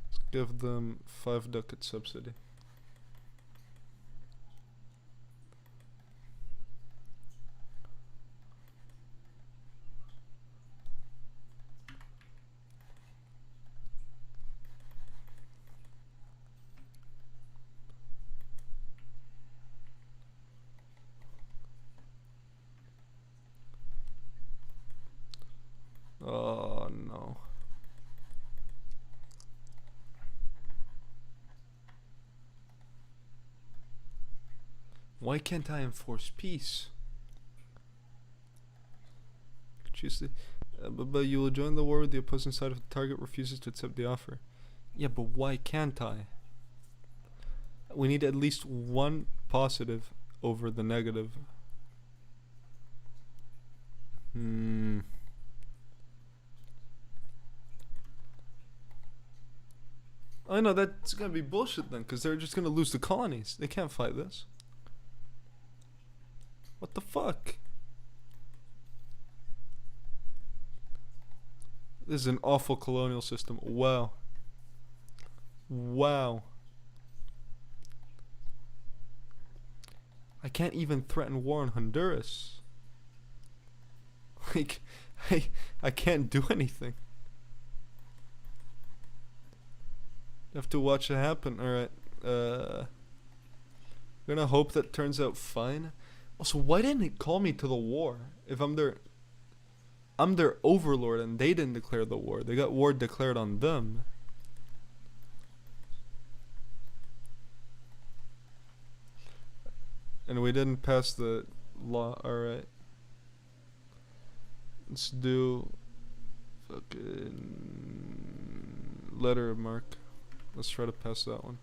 Let's give them 5 ducat subsidy. Oh no. Why can't I enforce peace? Choose the, but you will join the war with the opposing side if the target refuses to accept the offer. Yeah, but why can't I? We need at least one positive over the negative. I know that's gonna be bullshit then, because they're just gonna lose the colonies. They can't fight this. What the fuck? This is an awful colonial system. Wow. Wow. I can't even threaten war on Honduras. Like, I can't do anything. You have to watch it happen. Alright. We're gonna hope that turns out fine. Also, why didn't it call me to the war? If I'm their overlord and they didn't declare the war. They got war declared on them. And we didn't pass the law. Alright. Let's do fucking letter of marque. Let's try to pass that one.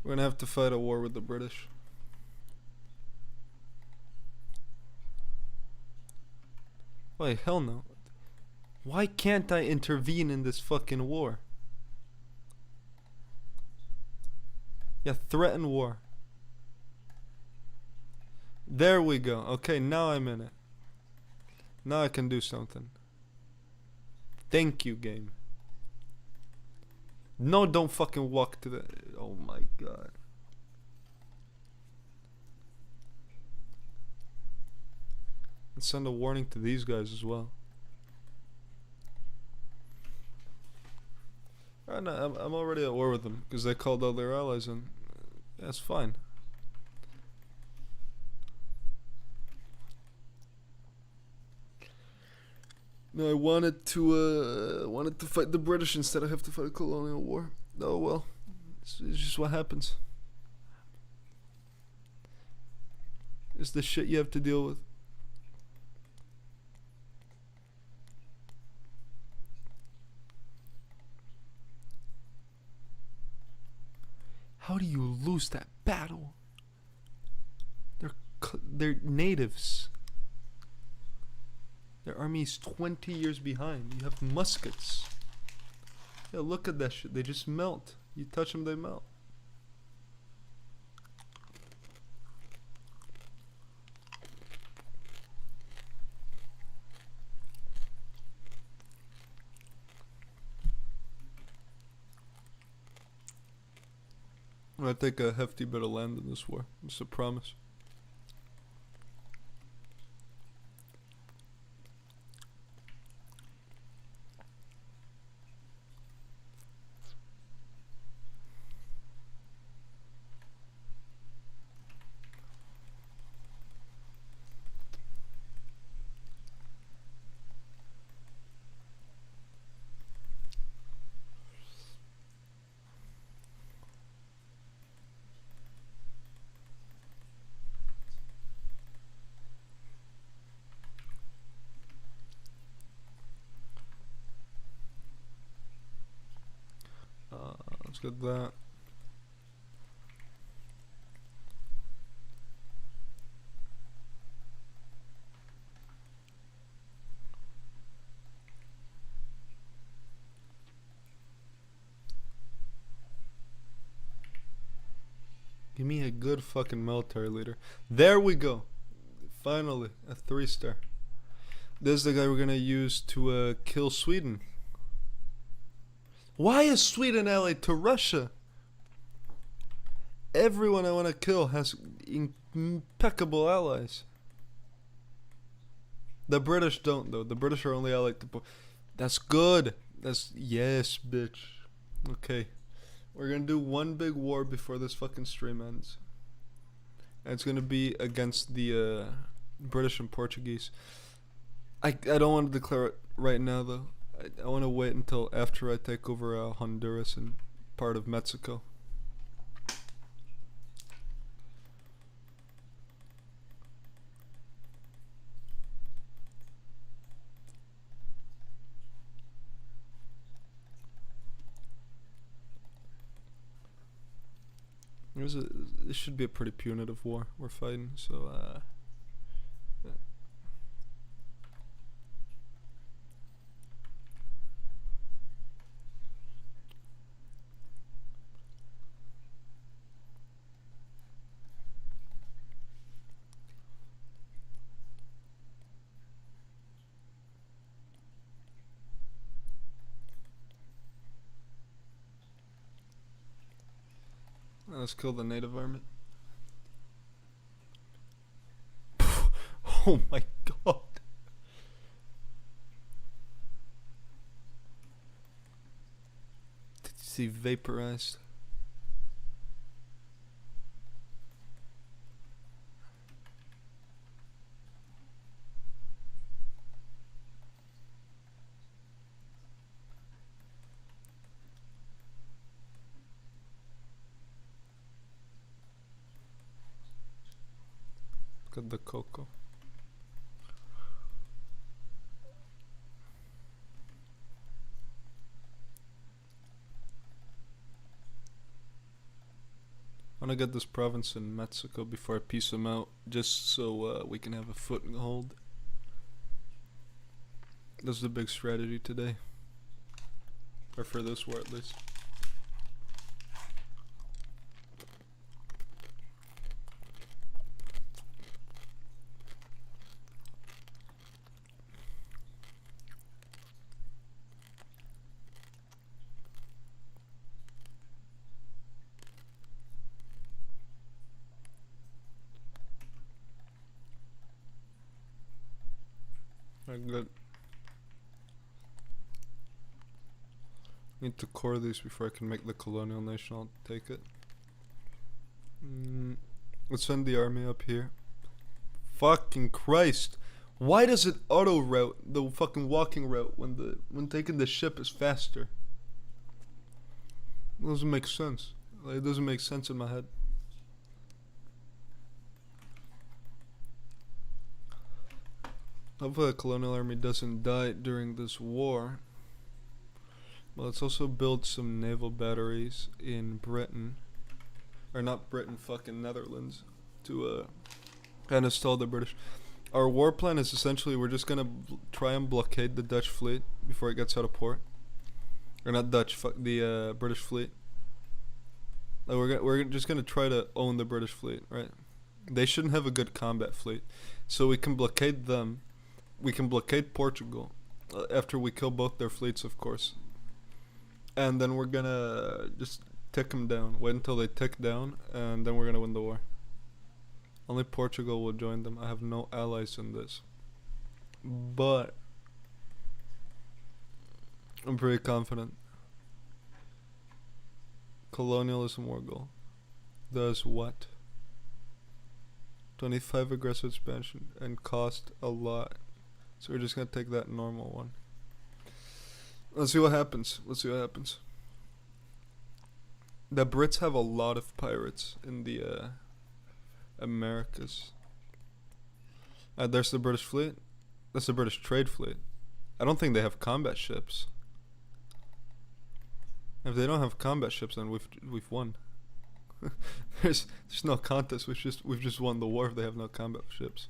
We're gonna have to fight a war with the British. Wait, hell no. Why can't I intervene in this fucking war? Yeah, threaten war. There we go. Okay, now I'm in it. Now I can do something. Thank you, game. No, don't fucking walk to the... Oh my god. Let's send a warning to these guys as well. No, I'm already at war with them because they called all their allies and yeah, it's fine. No, I wanted to fight the British instead. I have to fight a colonial war. Oh well, it's just what happens. It's the shit you have to deal with. How do you lose that battle? They're natives. Their army is 20 years behind. You have muskets. Yeah, look at that shit. They just melt. You touch them, they melt. I take a hefty bit of land in this war. It's a promise. Let's get that. Give me a good fucking military leader. There we go. Finally, a 3-star. This is the guy we're gonna use to kill Sweden. Why is Sweden allied to Russia? Everyone I want to kill has impeccable allies. The British don't, though. The British are only allied to... That's good. That's... Yes, bitch. Okay. We're gonna do one big war before this fucking stream ends. And it's gonna be against the British and Portuguese. I don't want to declare it right now, though. I want to wait until after I take over Honduras and part of Mexico. This should be a pretty punitive war we're fighting, so yeah. Let's kill the native army. Oh my god. Did you see vaporized? Look at the cocoa. I want to get this province in Mexico before I piece them out, just so we can have a foothold. That's the big strategy today. Or for this war at least. Good. Need to core these before I can make the colonial nation. I'll take it. Let's send the army up here. Fucking Christ! Why does it auto route the fucking walking route when taking the ship is faster? It doesn't make sense. Like, it doesn't make sense in my head. Hopefully the colonial army doesn't die during this war. Well, let's also build some naval batteries in Britain. Or not Britain, fucking Netherlands. To kind of stall the British. Our war plan is essentially we're just gonna try and blockade the Dutch fleet before it gets out of port. Or not Dutch, fuck the British fleet. Like we're just gonna try to own the British fleet, right? They shouldn't have a good combat fleet. So we can blockade them. We can blockade Portugal after we kill both their fleets, of course. And then we're gonna just tick them down. Wait until they tick down, and then we're gonna win the war. Only Portugal will join them. I have no allies in this. But I'm pretty confident. Colonial is a war goal. Does what? 25 aggressive expansion and cost a lot. So we're just gonna take that normal one. Let's see what happens. The Brits have a lot of pirates in the Americas. There's the British fleet. That's the British trade fleet. I don't think they have combat ships. If they don't have combat ships, then we've won. there's no contest. We've just won the war if they have no combat ships.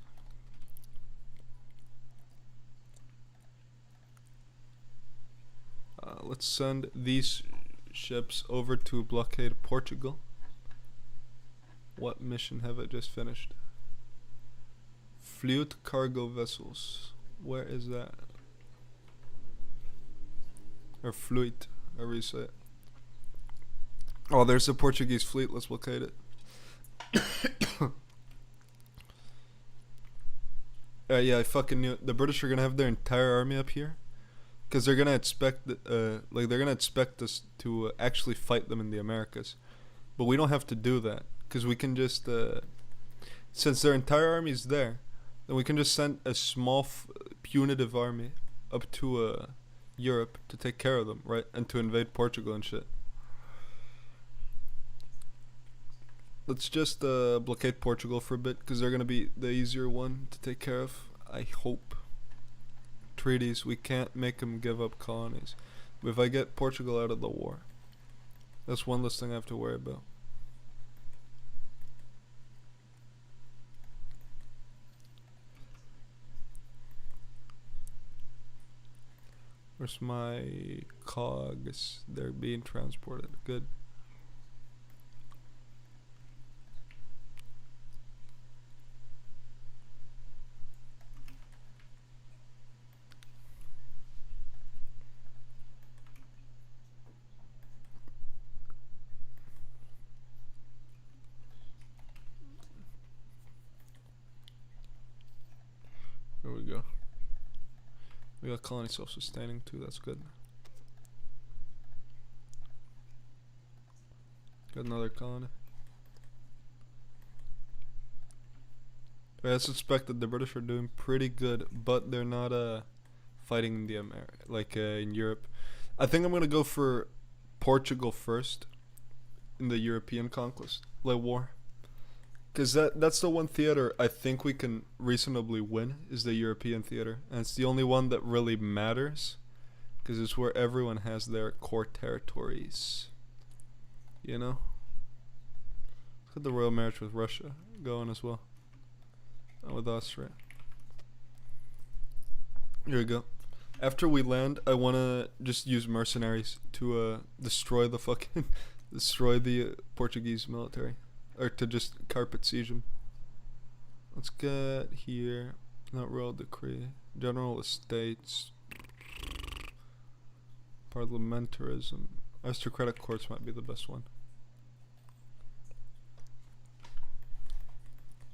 Let's send these ships over to blockade Portugal. What mission have I just finished? Fleet cargo vessels. Where is that? Or fleet, however you say it. Oh, there's the Portuguese fleet. Let's blockade it. Yeah, I fucking knew it. The British are gonna have their entire army up here, because they're gonna expect they're gonna expect us to actually fight them in the Americas, but we don't have to do that, because we can just since their entire army is there, then we can just send a small punitive army up to Europe to take care of them, right, and to invade Portugal and shit. Let's just blockade Portugal for a bit, because they're gonna be the easier one to take care of, I hope. Treaties, we can't make them give up colonies. But if I get Portugal out of the war, that's one less thing I have to worry about. Where's my cogs? They're being transported. Good. There we go. We got colony self-sustaining too, that's good. Got another colony. I suspect that the British are doing pretty good, but they're not fighting in the in Europe. I think I'm gonna go for Portugal first in the European conquest, war. Because that's the one theater I think we can reasonably win, is the European theater. And it's the only one that really matters, because it's where everyone has their core territories. You know? Look at the royal marriage with Russia going as well. And with Austria. Here we go. After we land, I want to just use mercenaries to destroy the Portuguese military. Or to just carpet siege them. Let's get here. Not royal decree. General estates. Parliamentarism. Aristocratic courts might be the best one.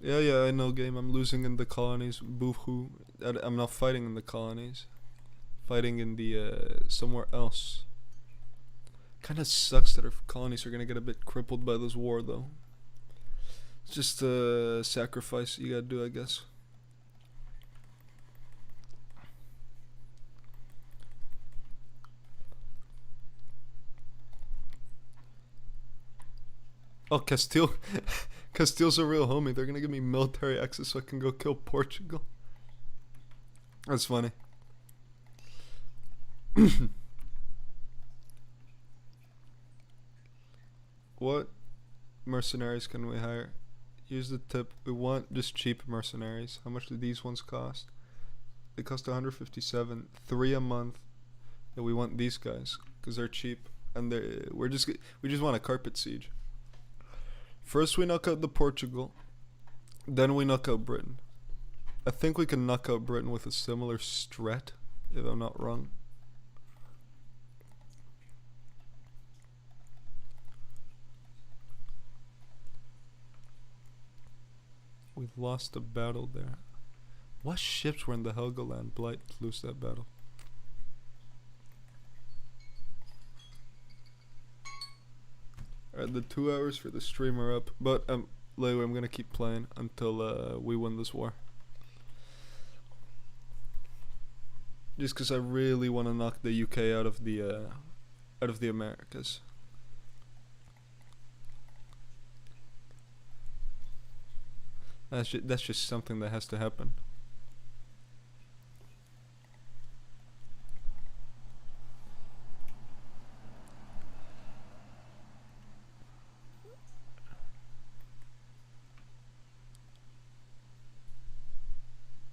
Yeah, I know game. I'm losing in the colonies. Boo-hoo. I'm not fighting in the colonies. Fighting in the somewhere else. Kinda sucks that our colonies are gonna get a bit crippled by this war though. It's just a sacrifice you gotta do, I guess. Oh, Castile. Castile's a real homie. They're gonna give me military access so I can go kill Portugal. That's funny. What mercenaries can we hire? Use the tip. We want just cheap mercenaries. How much do these ones cost? They cost 157. 3 a month. Yeah, we want these guys because they're cheap, and we just want a carpet siege. First we knock out the Portugal, then we knock out Britain. I think we can knock out Britain with a similar strat, if I'm not wrong. We lost a battle there. What ships were in the Helgoland Blight to lose that battle? Alright, the 2 hours for the stream are up, but later I'm gonna keep playing until we win this war. Just because I really want to knock the UK out of the Americas. That's just something that has to happen.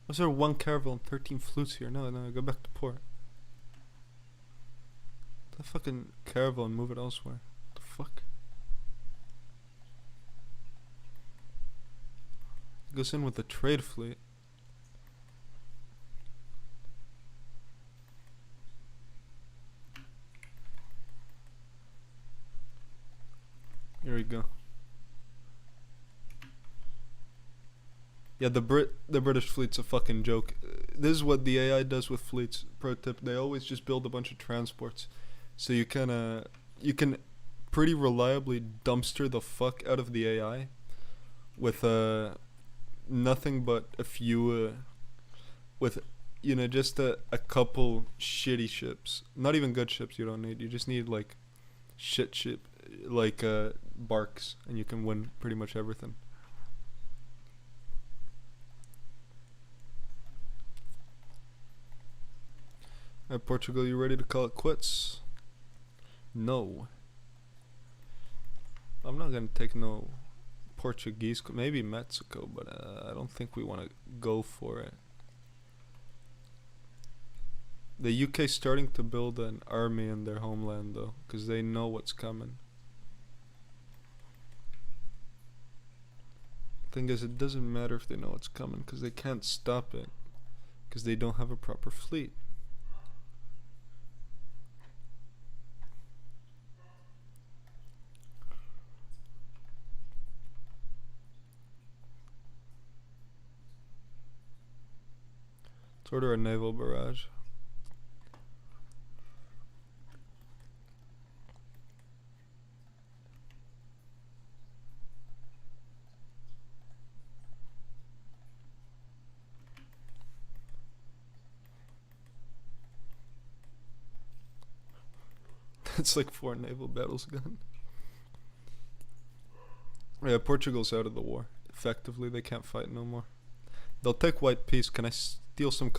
Was there 1 caravel and 13 flutes here? No, go back to port. The fucking caravel and move it elsewhere. What the fuck? It goes in with the trade fleet. Here we go. Yeah, the British fleet's a fucking joke. This is what the AI does with fleets. Pro tip: they always just build a bunch of transports, so you can pretty reliably dumpster the fuck out of the AI with nothing but a few with just a couple shitty ships. Not even good ships. You don't need. You just need like shit ship like barks, and you can win pretty much everything. Portugal, you ready to call it quits? No. I'm not gonna take no Portuguese, maybe Mexico, but I don't think we want to go for it. The UK starting to build an army in their homeland though, because they know what's coming. Thing is, it doesn't matter if they know what's coming, because they can't stop it, because they don't have a proper fleet. Order a naval barrage. That's like 4 naval battles gone. Yeah, Portugal's out of the war. Effectively, they can't fight no more. They'll take white peace. Can I steal some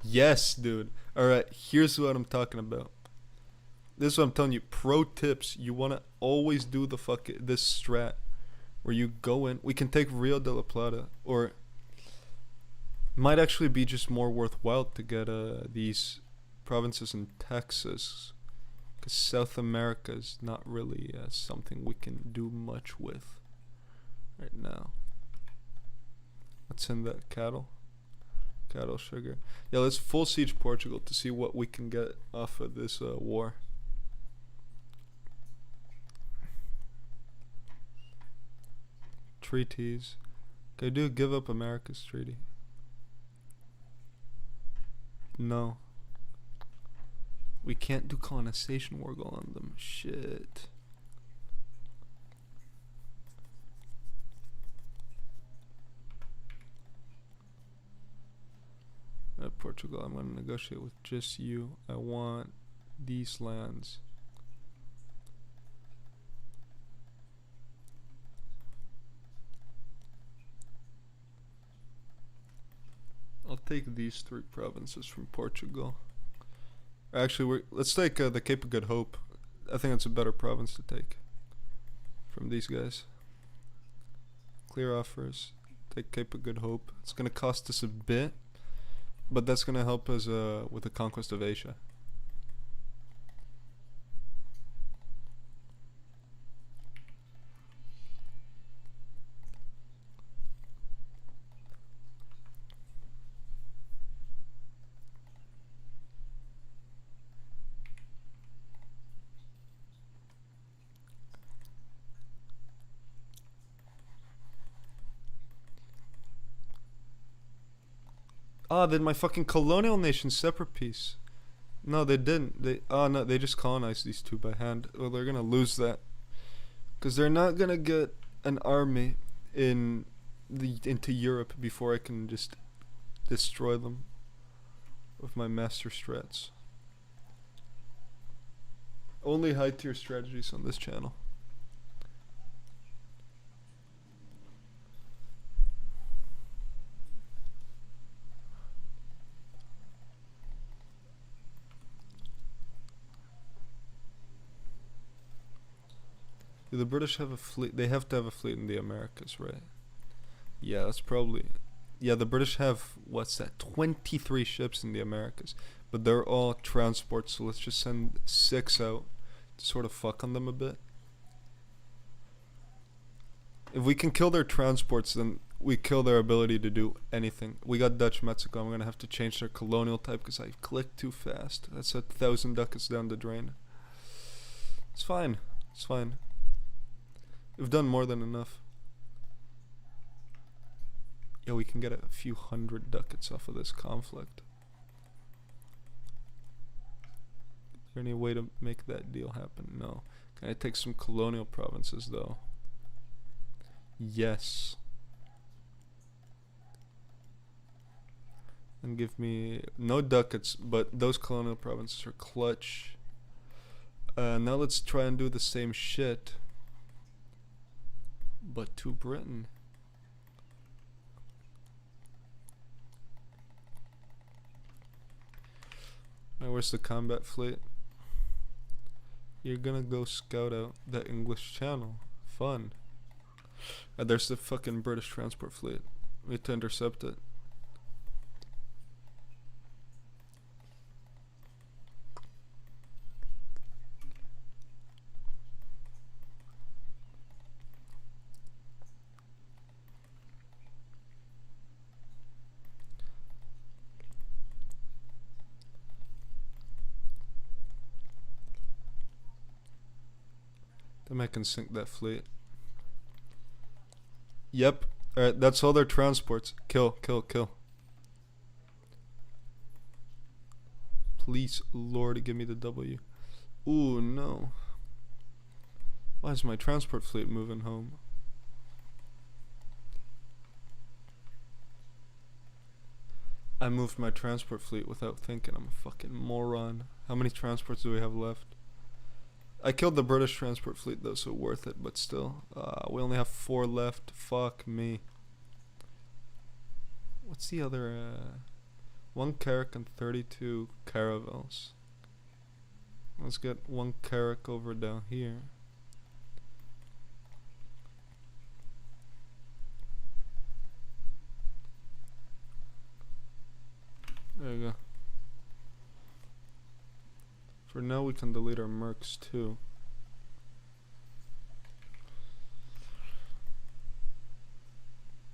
Yes, dude. Alright, here's what I'm talking about. This is what I'm telling you. Pro tips. You want to always do this strat where you go in. We can take Rio de la Plata, or might actually be just more worthwhile to get these provinces in Texas, because South America is not really something we can do much with right now. Let's send that cattle, sugar. Yeah, let's full siege Portugal to see what we can get off of this war. Treaties. Okay, do give up America's treaty. No. We can't do colonization war on them. Shit. Portugal, I'm going to negotiate with just you. I want these lands. I'll take these 3 provinces from Portugal. Actually, let's take the Cape of Good Hope. I think it's a better province to take from these guys. Clear offers. Take Cape of Good Hope. It's going to cost us a bit, but that's going to help us with the conquest of Asia. Ah, then my fucking colonial nation separate piece. No, they didn't. No, they just colonized these two by hand. Well, they're gonna lose that, cause they're not gonna get an army into Europe before I can just destroy them with my master strats. Only high tier strategies on this channel. Do the British have a fleet? They have to have a fleet in the Americas, right? Yeah, that's probably... Yeah, the British have, what's that, 23 ships in the Americas. But they're all transports, so let's just send 6 out to sort of fuck on them a bit. If we can kill their transports, then we kill their ability to do anything. We got Dutch Mexico. I'm gonna have to change their colonial type because I clicked too fast. That's 1,000 ducats down the drain. It's fine. It's fine. We've done more than enough. Yeah, we can get a few hundred ducats off of this conflict. Is there any way to make that deal happen? No. Can I take some colonial provinces though? Yes. And give me no ducats, but those colonial provinces are clutch. Now let's try and do the same shit, but to Britain. Now where's the combat fleet? You're gonna go scout out the English Channel. Fun. There's the fucking British transport fleet. We need to intercept it. Then I can sink that fleet. Yep. Alright, that's all their transports. Kill, kill, kill. Please, Lord, give me the W. Ooh, no. Why is my transport fleet moving home? I moved my transport fleet without thinking. I'm a fucking moron. How many transports do we have left? I killed the British transport fleet though, so worth it, but still. We only have 4 left. Fuck me. What's the other, 1 carrack and 32 caravels. Let's get 1 carrack over down here. There you go. For now we can delete our mercs too.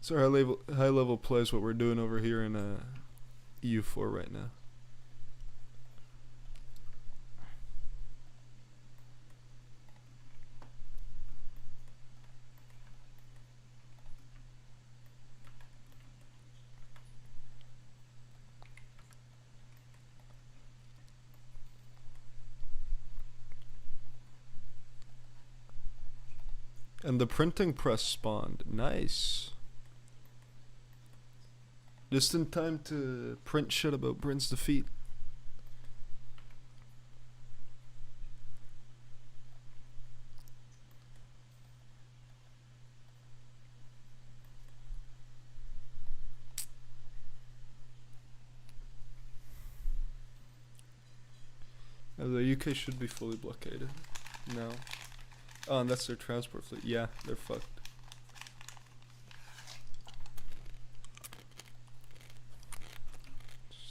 So high level play is what we're doing over here in EU4 right now. And the printing press spawned. Nice. Just in time to print shit about Britain's defeat. Now the UK should be fully blockaded. No. Oh, and that's their transport fleet. Yeah, they're fucked.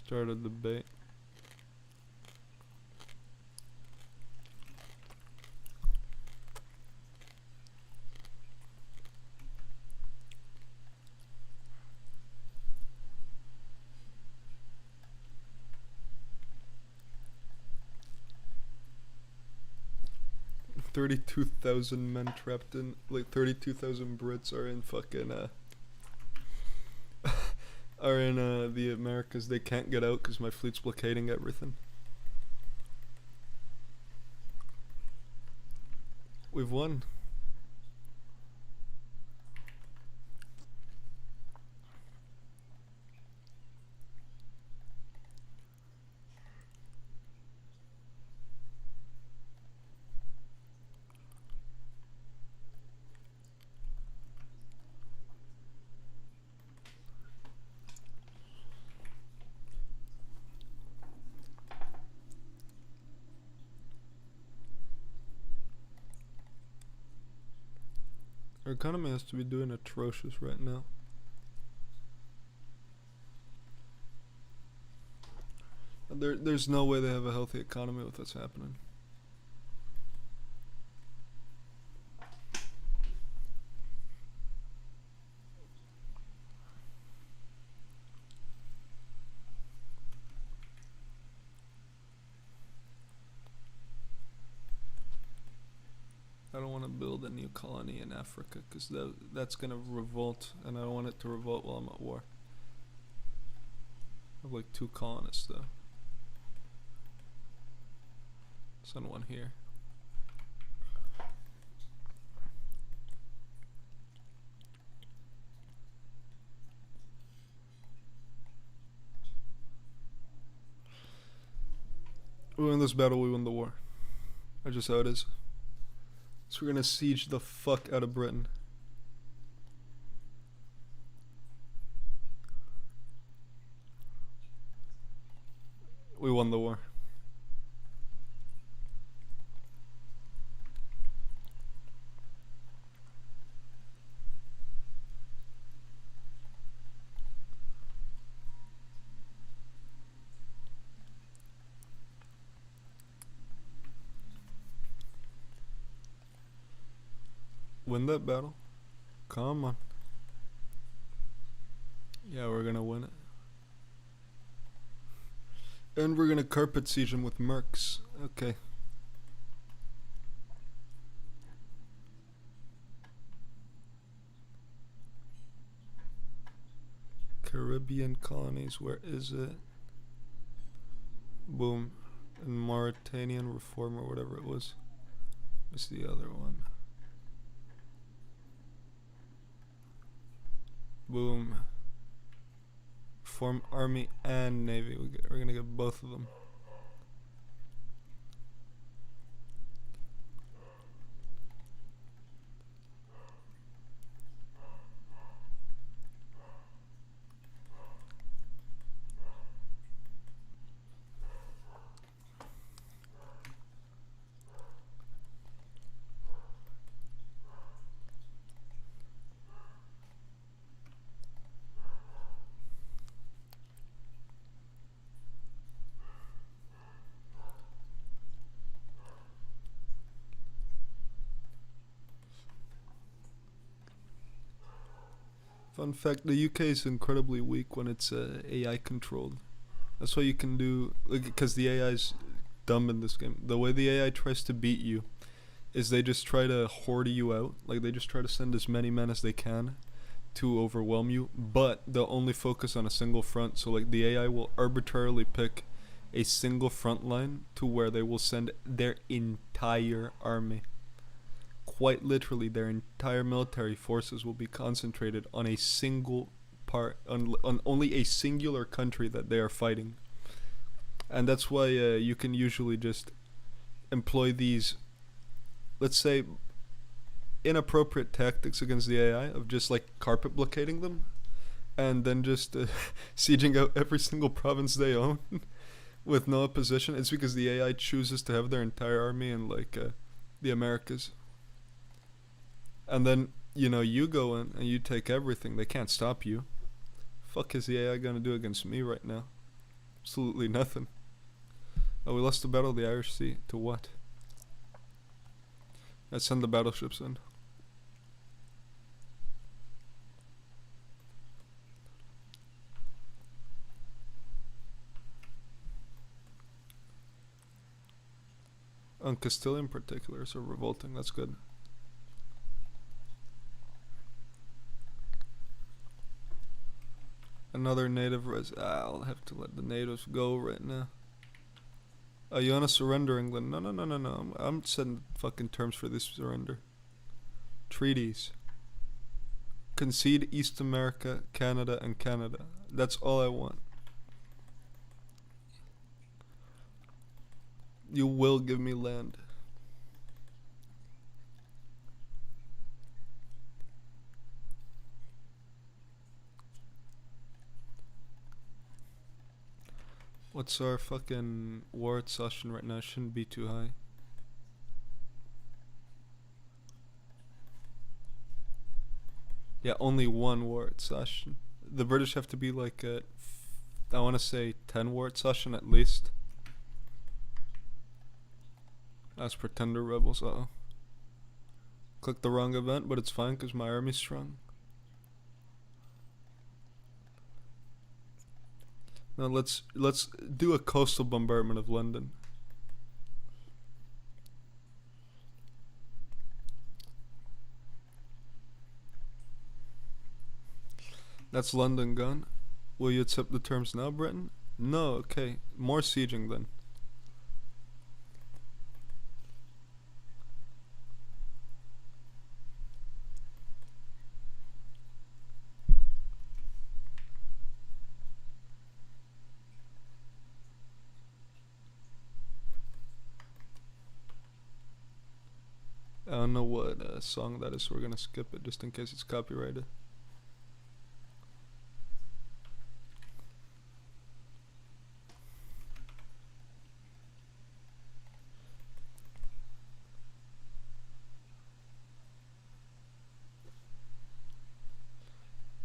Start a debate. $32,000 men trapped in, like 32,000 Brits are in fucking are in the Americas. They can't get out because my fleet's blockading everything. We've won. Our economy has to be doing atrocious right now. There's no way they have a healthy economy with what's happening. I don't want to build a new colony in Africa because that's going to revolt, and I don't want it to revolt while I'm at war. I have like 2 colonists though. Send one here. We win this battle, we win the war. That's just how it is. So we're gonna siege the fuck out of Britain. We won the war. Win that battle. Come on. Yeah, we're gonna win it. And we're gonna carpet siege them with mercs. Okay. Caribbean colonies, where is it? Boom. And Mauritanian reform or whatever it was. What's the other one? Boom. Form army and navy. We're gonna get both of them. Fun fact, the UK is incredibly weak when it's AI controlled. That's why you can do, because the AI is dumb in this game. The way the AI tries to beat you is they just try to hoard you out. Like, they just try to send as many men as they can to overwhelm you, but they'll only focus on a single front. So like the AI will arbitrarily pick a single front line to where they will send their entire army. Quite literally, their entire military forces will be concentrated on a single part, on only a singular country that they are fighting. And that's why you can usually just employ these, let's say, inappropriate tactics against the AI of just like carpet blockading them and then just sieging out every single province they own with no opposition. It's because the AI chooses to have their entire army in like the Americas. And then, you know, you go in and you take everything. They can't stop you. Fuck is the AI gonna do against me right now? Absolutely nothing. Oh, we lost the Battle of the Irish Sea. To what? Let's send the battleships in. Castilian particulars are revolting. That's good. Another native I'll have to let the natives go right now. You wanna surrender England? No, no, no, no, no. I'm setting fucking terms for this surrender. Treaties. Concede East America, Canada, and Canada. That's all I want. You will give me land. What's our fucking war exhaustion right now? Shouldn't be too high. Yeah, only one war exhaustion. The British have to be like at, I want to say 10 war exhaustion at least. That's pretender rebels. Uh-oh. Click the wrong event, but it's fine because my army's strong. Now let's do a coastal bombardment of London. That's London gone. Will you accept the terms now, Britain? No, okay. More sieging then. I don't know what song that is, so we're gonna skip it just in case it's copyrighted.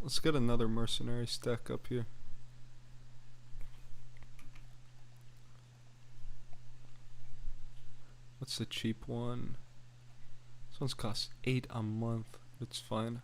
Let's get another mercenary stack up here. What's the cheap one? This one's cost 8 a month. It's fine.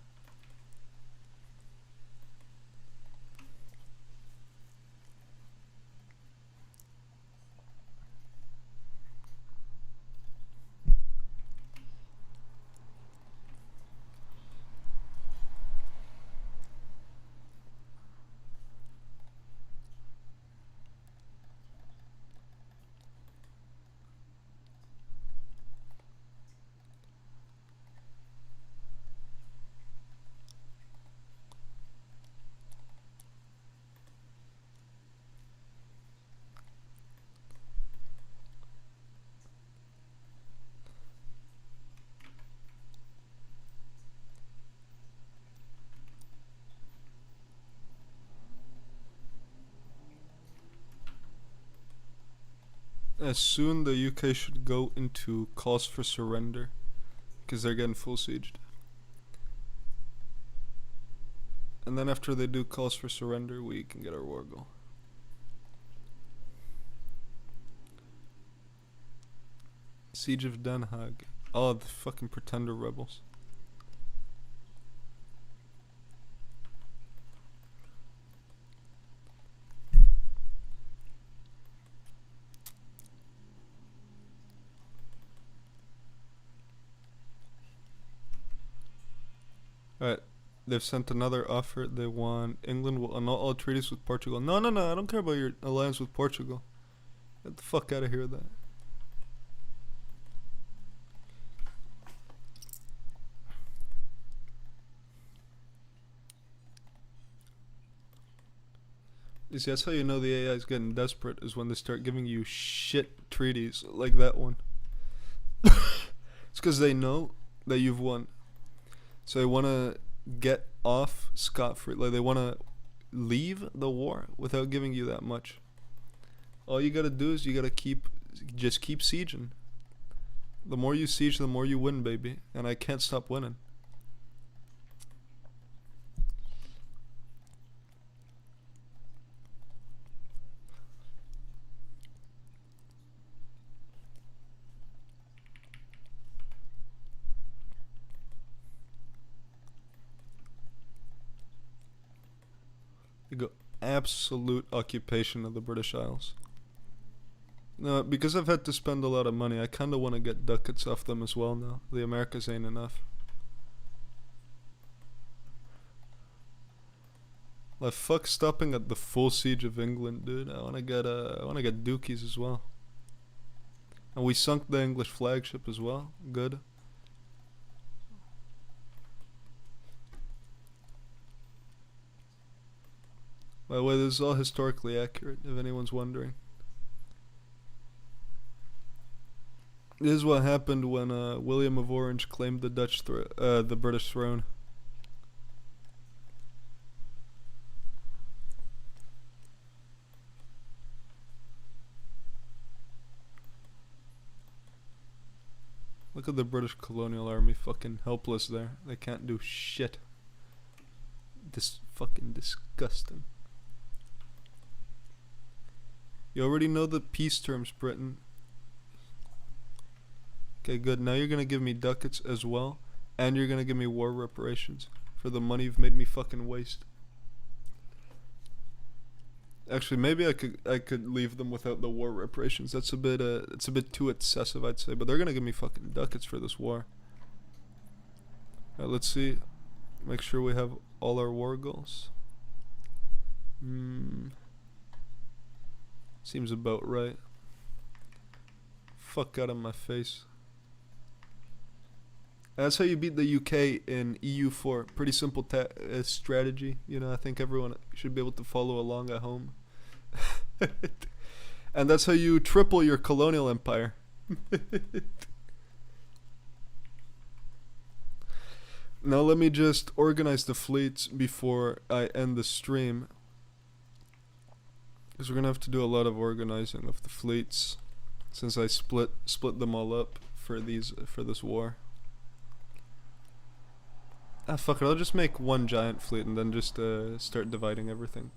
As soon the UK should go into calls for surrender because they're getting full sieged. And then after they do calls for surrender, we can get our war goal. Siege of Den Haag. Oh, the fucking pretender rebels. Alright, they've sent another offer. They want England will annul all treaties with Portugal. No, no, no, I don't care about your alliance with Portugal. Get the fuck out of here with that. You see, that's how you know the AI is getting desperate, is when they start giving you shit treaties like that one. It's because they know that you've won. So they want to get off scot-free. Like, they want to leave the war without giving you that much. All you gotta do is you gotta just keep sieging. The more you siege, the more you win, baby. And I can't stop winning. You go absolute occupation of the British Isles. No, because I've had to spend a lot of money, I kinda wanna get ducats off them as well now. The Americas ain't enough. Like fuck stopping at the full siege of England, dude. I wanna get dookies as well. And we sunk the English flagship as well. Good. By the way, this is all historically accurate, if anyone's wondering. This is what happened when William of Orange claimed the British throne. Look at the British colonial army, fucking helpless there. They can't do shit. This fucking disgusting. You already know the peace terms, Britain. Okay, good. Now you're gonna give me ducats as well, and you're gonna give me war reparations for the money you've made me fucking waste. Actually, maybe I could leave them without the war reparations. That's a bit too excessive, I'd say. But they're gonna give me fucking ducats for this war. Alright, let's see. Make sure we have all our war goals. Seems about right. Fuck out of my face. That's how you beat the UK in EU4. Pretty simple strategy. You know, I think everyone should be able to follow along at home. And that's how you triple your colonial empire. Now let me just organize the fleets before I end the stream. Because we're going to have to do a lot of organizing of the fleets. Since I split them all up for this war. Ah, fuck it, I'll just make one giant fleet and then just start dividing everything.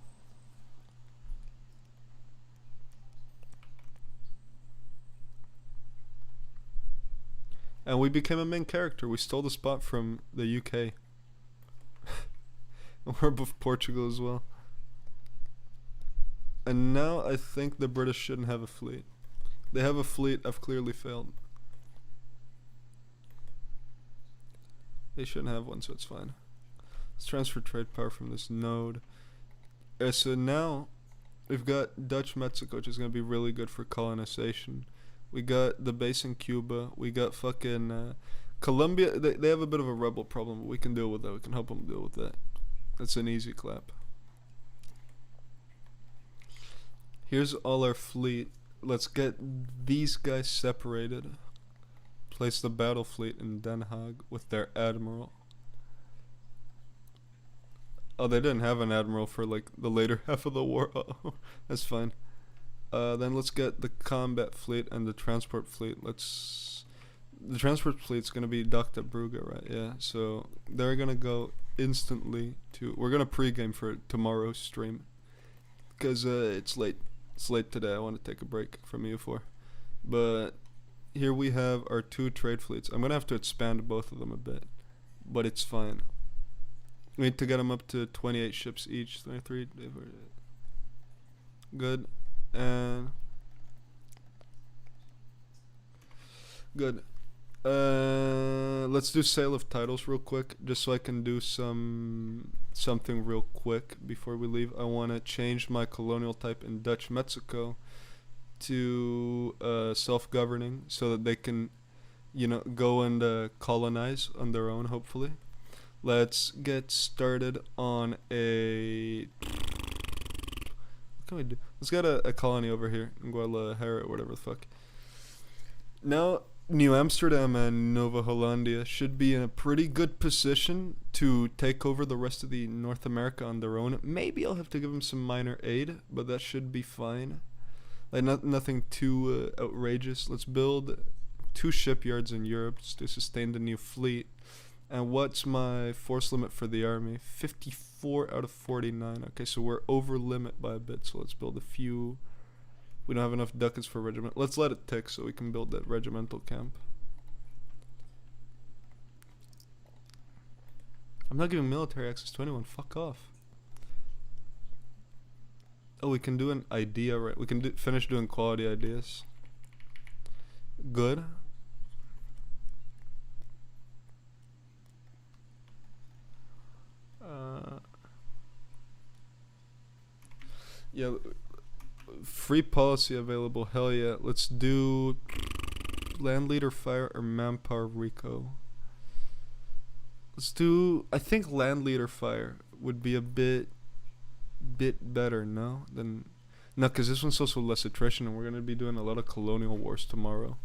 And we became a main character. We stole the spot from the UK. We're above Portugal as well. And now I think the British shouldn't have a fleet. They have a fleet, I've clearly failed. They shouldn't have one, so it's fine. Let's transfer trade power from this node. So now we've got Dutch Mexico, which is going to be really good for colonization. We got the base in Cuba. We got fucking Colombia. They have a bit of a rebel problem, but we can deal with that. We can help them deal with that. That's an easy clap. Here's all our fleet. Let's get these guys separated. Place the battle fleet in Den Haag with their admiral. Oh, they didn't have an admiral for like the later half of the war. Oh, that's fine. Then let's get the combat fleet and the transport fleet. The transport fleet's gonna be Dr. Brugge, right? Yeah. So they're gonna go instantly to. We're gonna pregame for tomorrow's stream, because it's late. It's late today. I want to take a break from EU4, but here we have our two trade fleets. I'm gonna have to expand both of them a bit, but it's fine. We need to get them up to 28 ships each. 23. Good. And good. Let's do sale of titles real quick, just so I can do something real quick before we leave. I want to change my colonial type in Dutch Mexico to self-governing, so that they can, go and colonize on their own, hopefully. Let's get started on a... What can we do? Let's get a colony over here in Guadalajara or whatever the fuck. Now, New Amsterdam and Nova Hollandia should be in a pretty good position to take over the rest of the North America on their own. Maybe I'll have to give them some minor aid, but that should be fine. Like nothing too outrageous. Let's build 2 shipyards in Europe just to sustain the new fleet. And what's my force limit for the army? 54 out of 49. Okay, so we're over limit by a bit, so let's build a few. We don't have enough ducats for regiment. Let's let it tick so we can build that regimental camp. I'm not giving military access to anyone. Fuck off. Oh, we can do an idea, right? We can finish doing quality ideas. Good. Yeah, free policy available. Hell yeah. Let's do land leader fire or manpower Rico. Let's do. I think land leader fire would be a bit better. No, than no, because this one's also less attrition, and we're gonna be doing a lot of colonial wars tomorrow.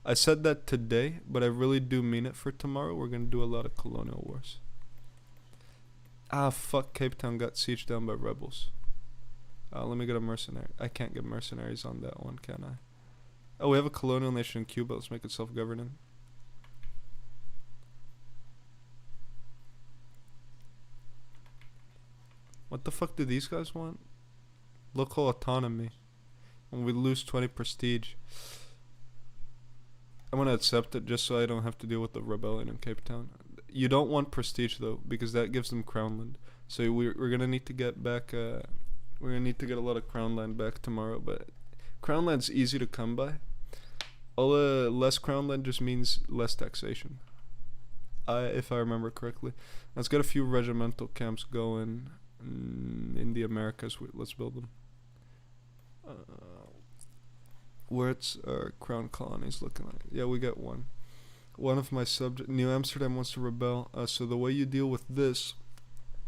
I said that today, but I really do mean it for tomorrow. We're gonna do a lot of colonial wars. Ah, fuck, Cape Town got sieged down by rebels. Let me get a mercenary. I can't get mercenaries on that one, can I? Oh, we have a colonial nation in Cuba. Let's make it self-governing. What the fuck do these guys want? Local autonomy. And we lose 20 prestige. I'm gonna accept it just so I don't have to deal with the rebellion in Cape Town. You don't want prestige though, because that gives them crown land. So we're gonna need to get back. We're gonna need to get a lot of crown land back tomorrow. But crown land's easy to come by. All less crown land just means less taxation. If I remember correctly. Let's get a few regimental camps going in the Americas. Let's build them. Where's our crown colonies looking like? Yeah, we got one. One of my New Amsterdam wants to rebel. So the way you deal with this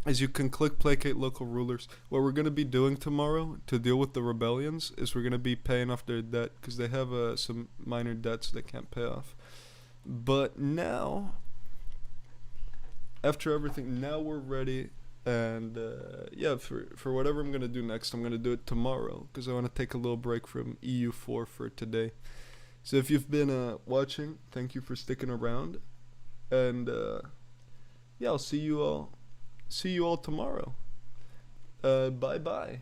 is you can click placate local rulers. What we're going to be doing tomorrow to deal with the rebellions is we're going to be paying off their debt, because they have some minor debts they can't pay off. But now, after everything, now we're ready. And yeah, for whatever I'm going to do next, I'm going to do it tomorrow, because I want to take a little break from EU4 for today. So if you've been watching, thank you for sticking around. And yeah, I'll see you all tomorrow. Bye bye.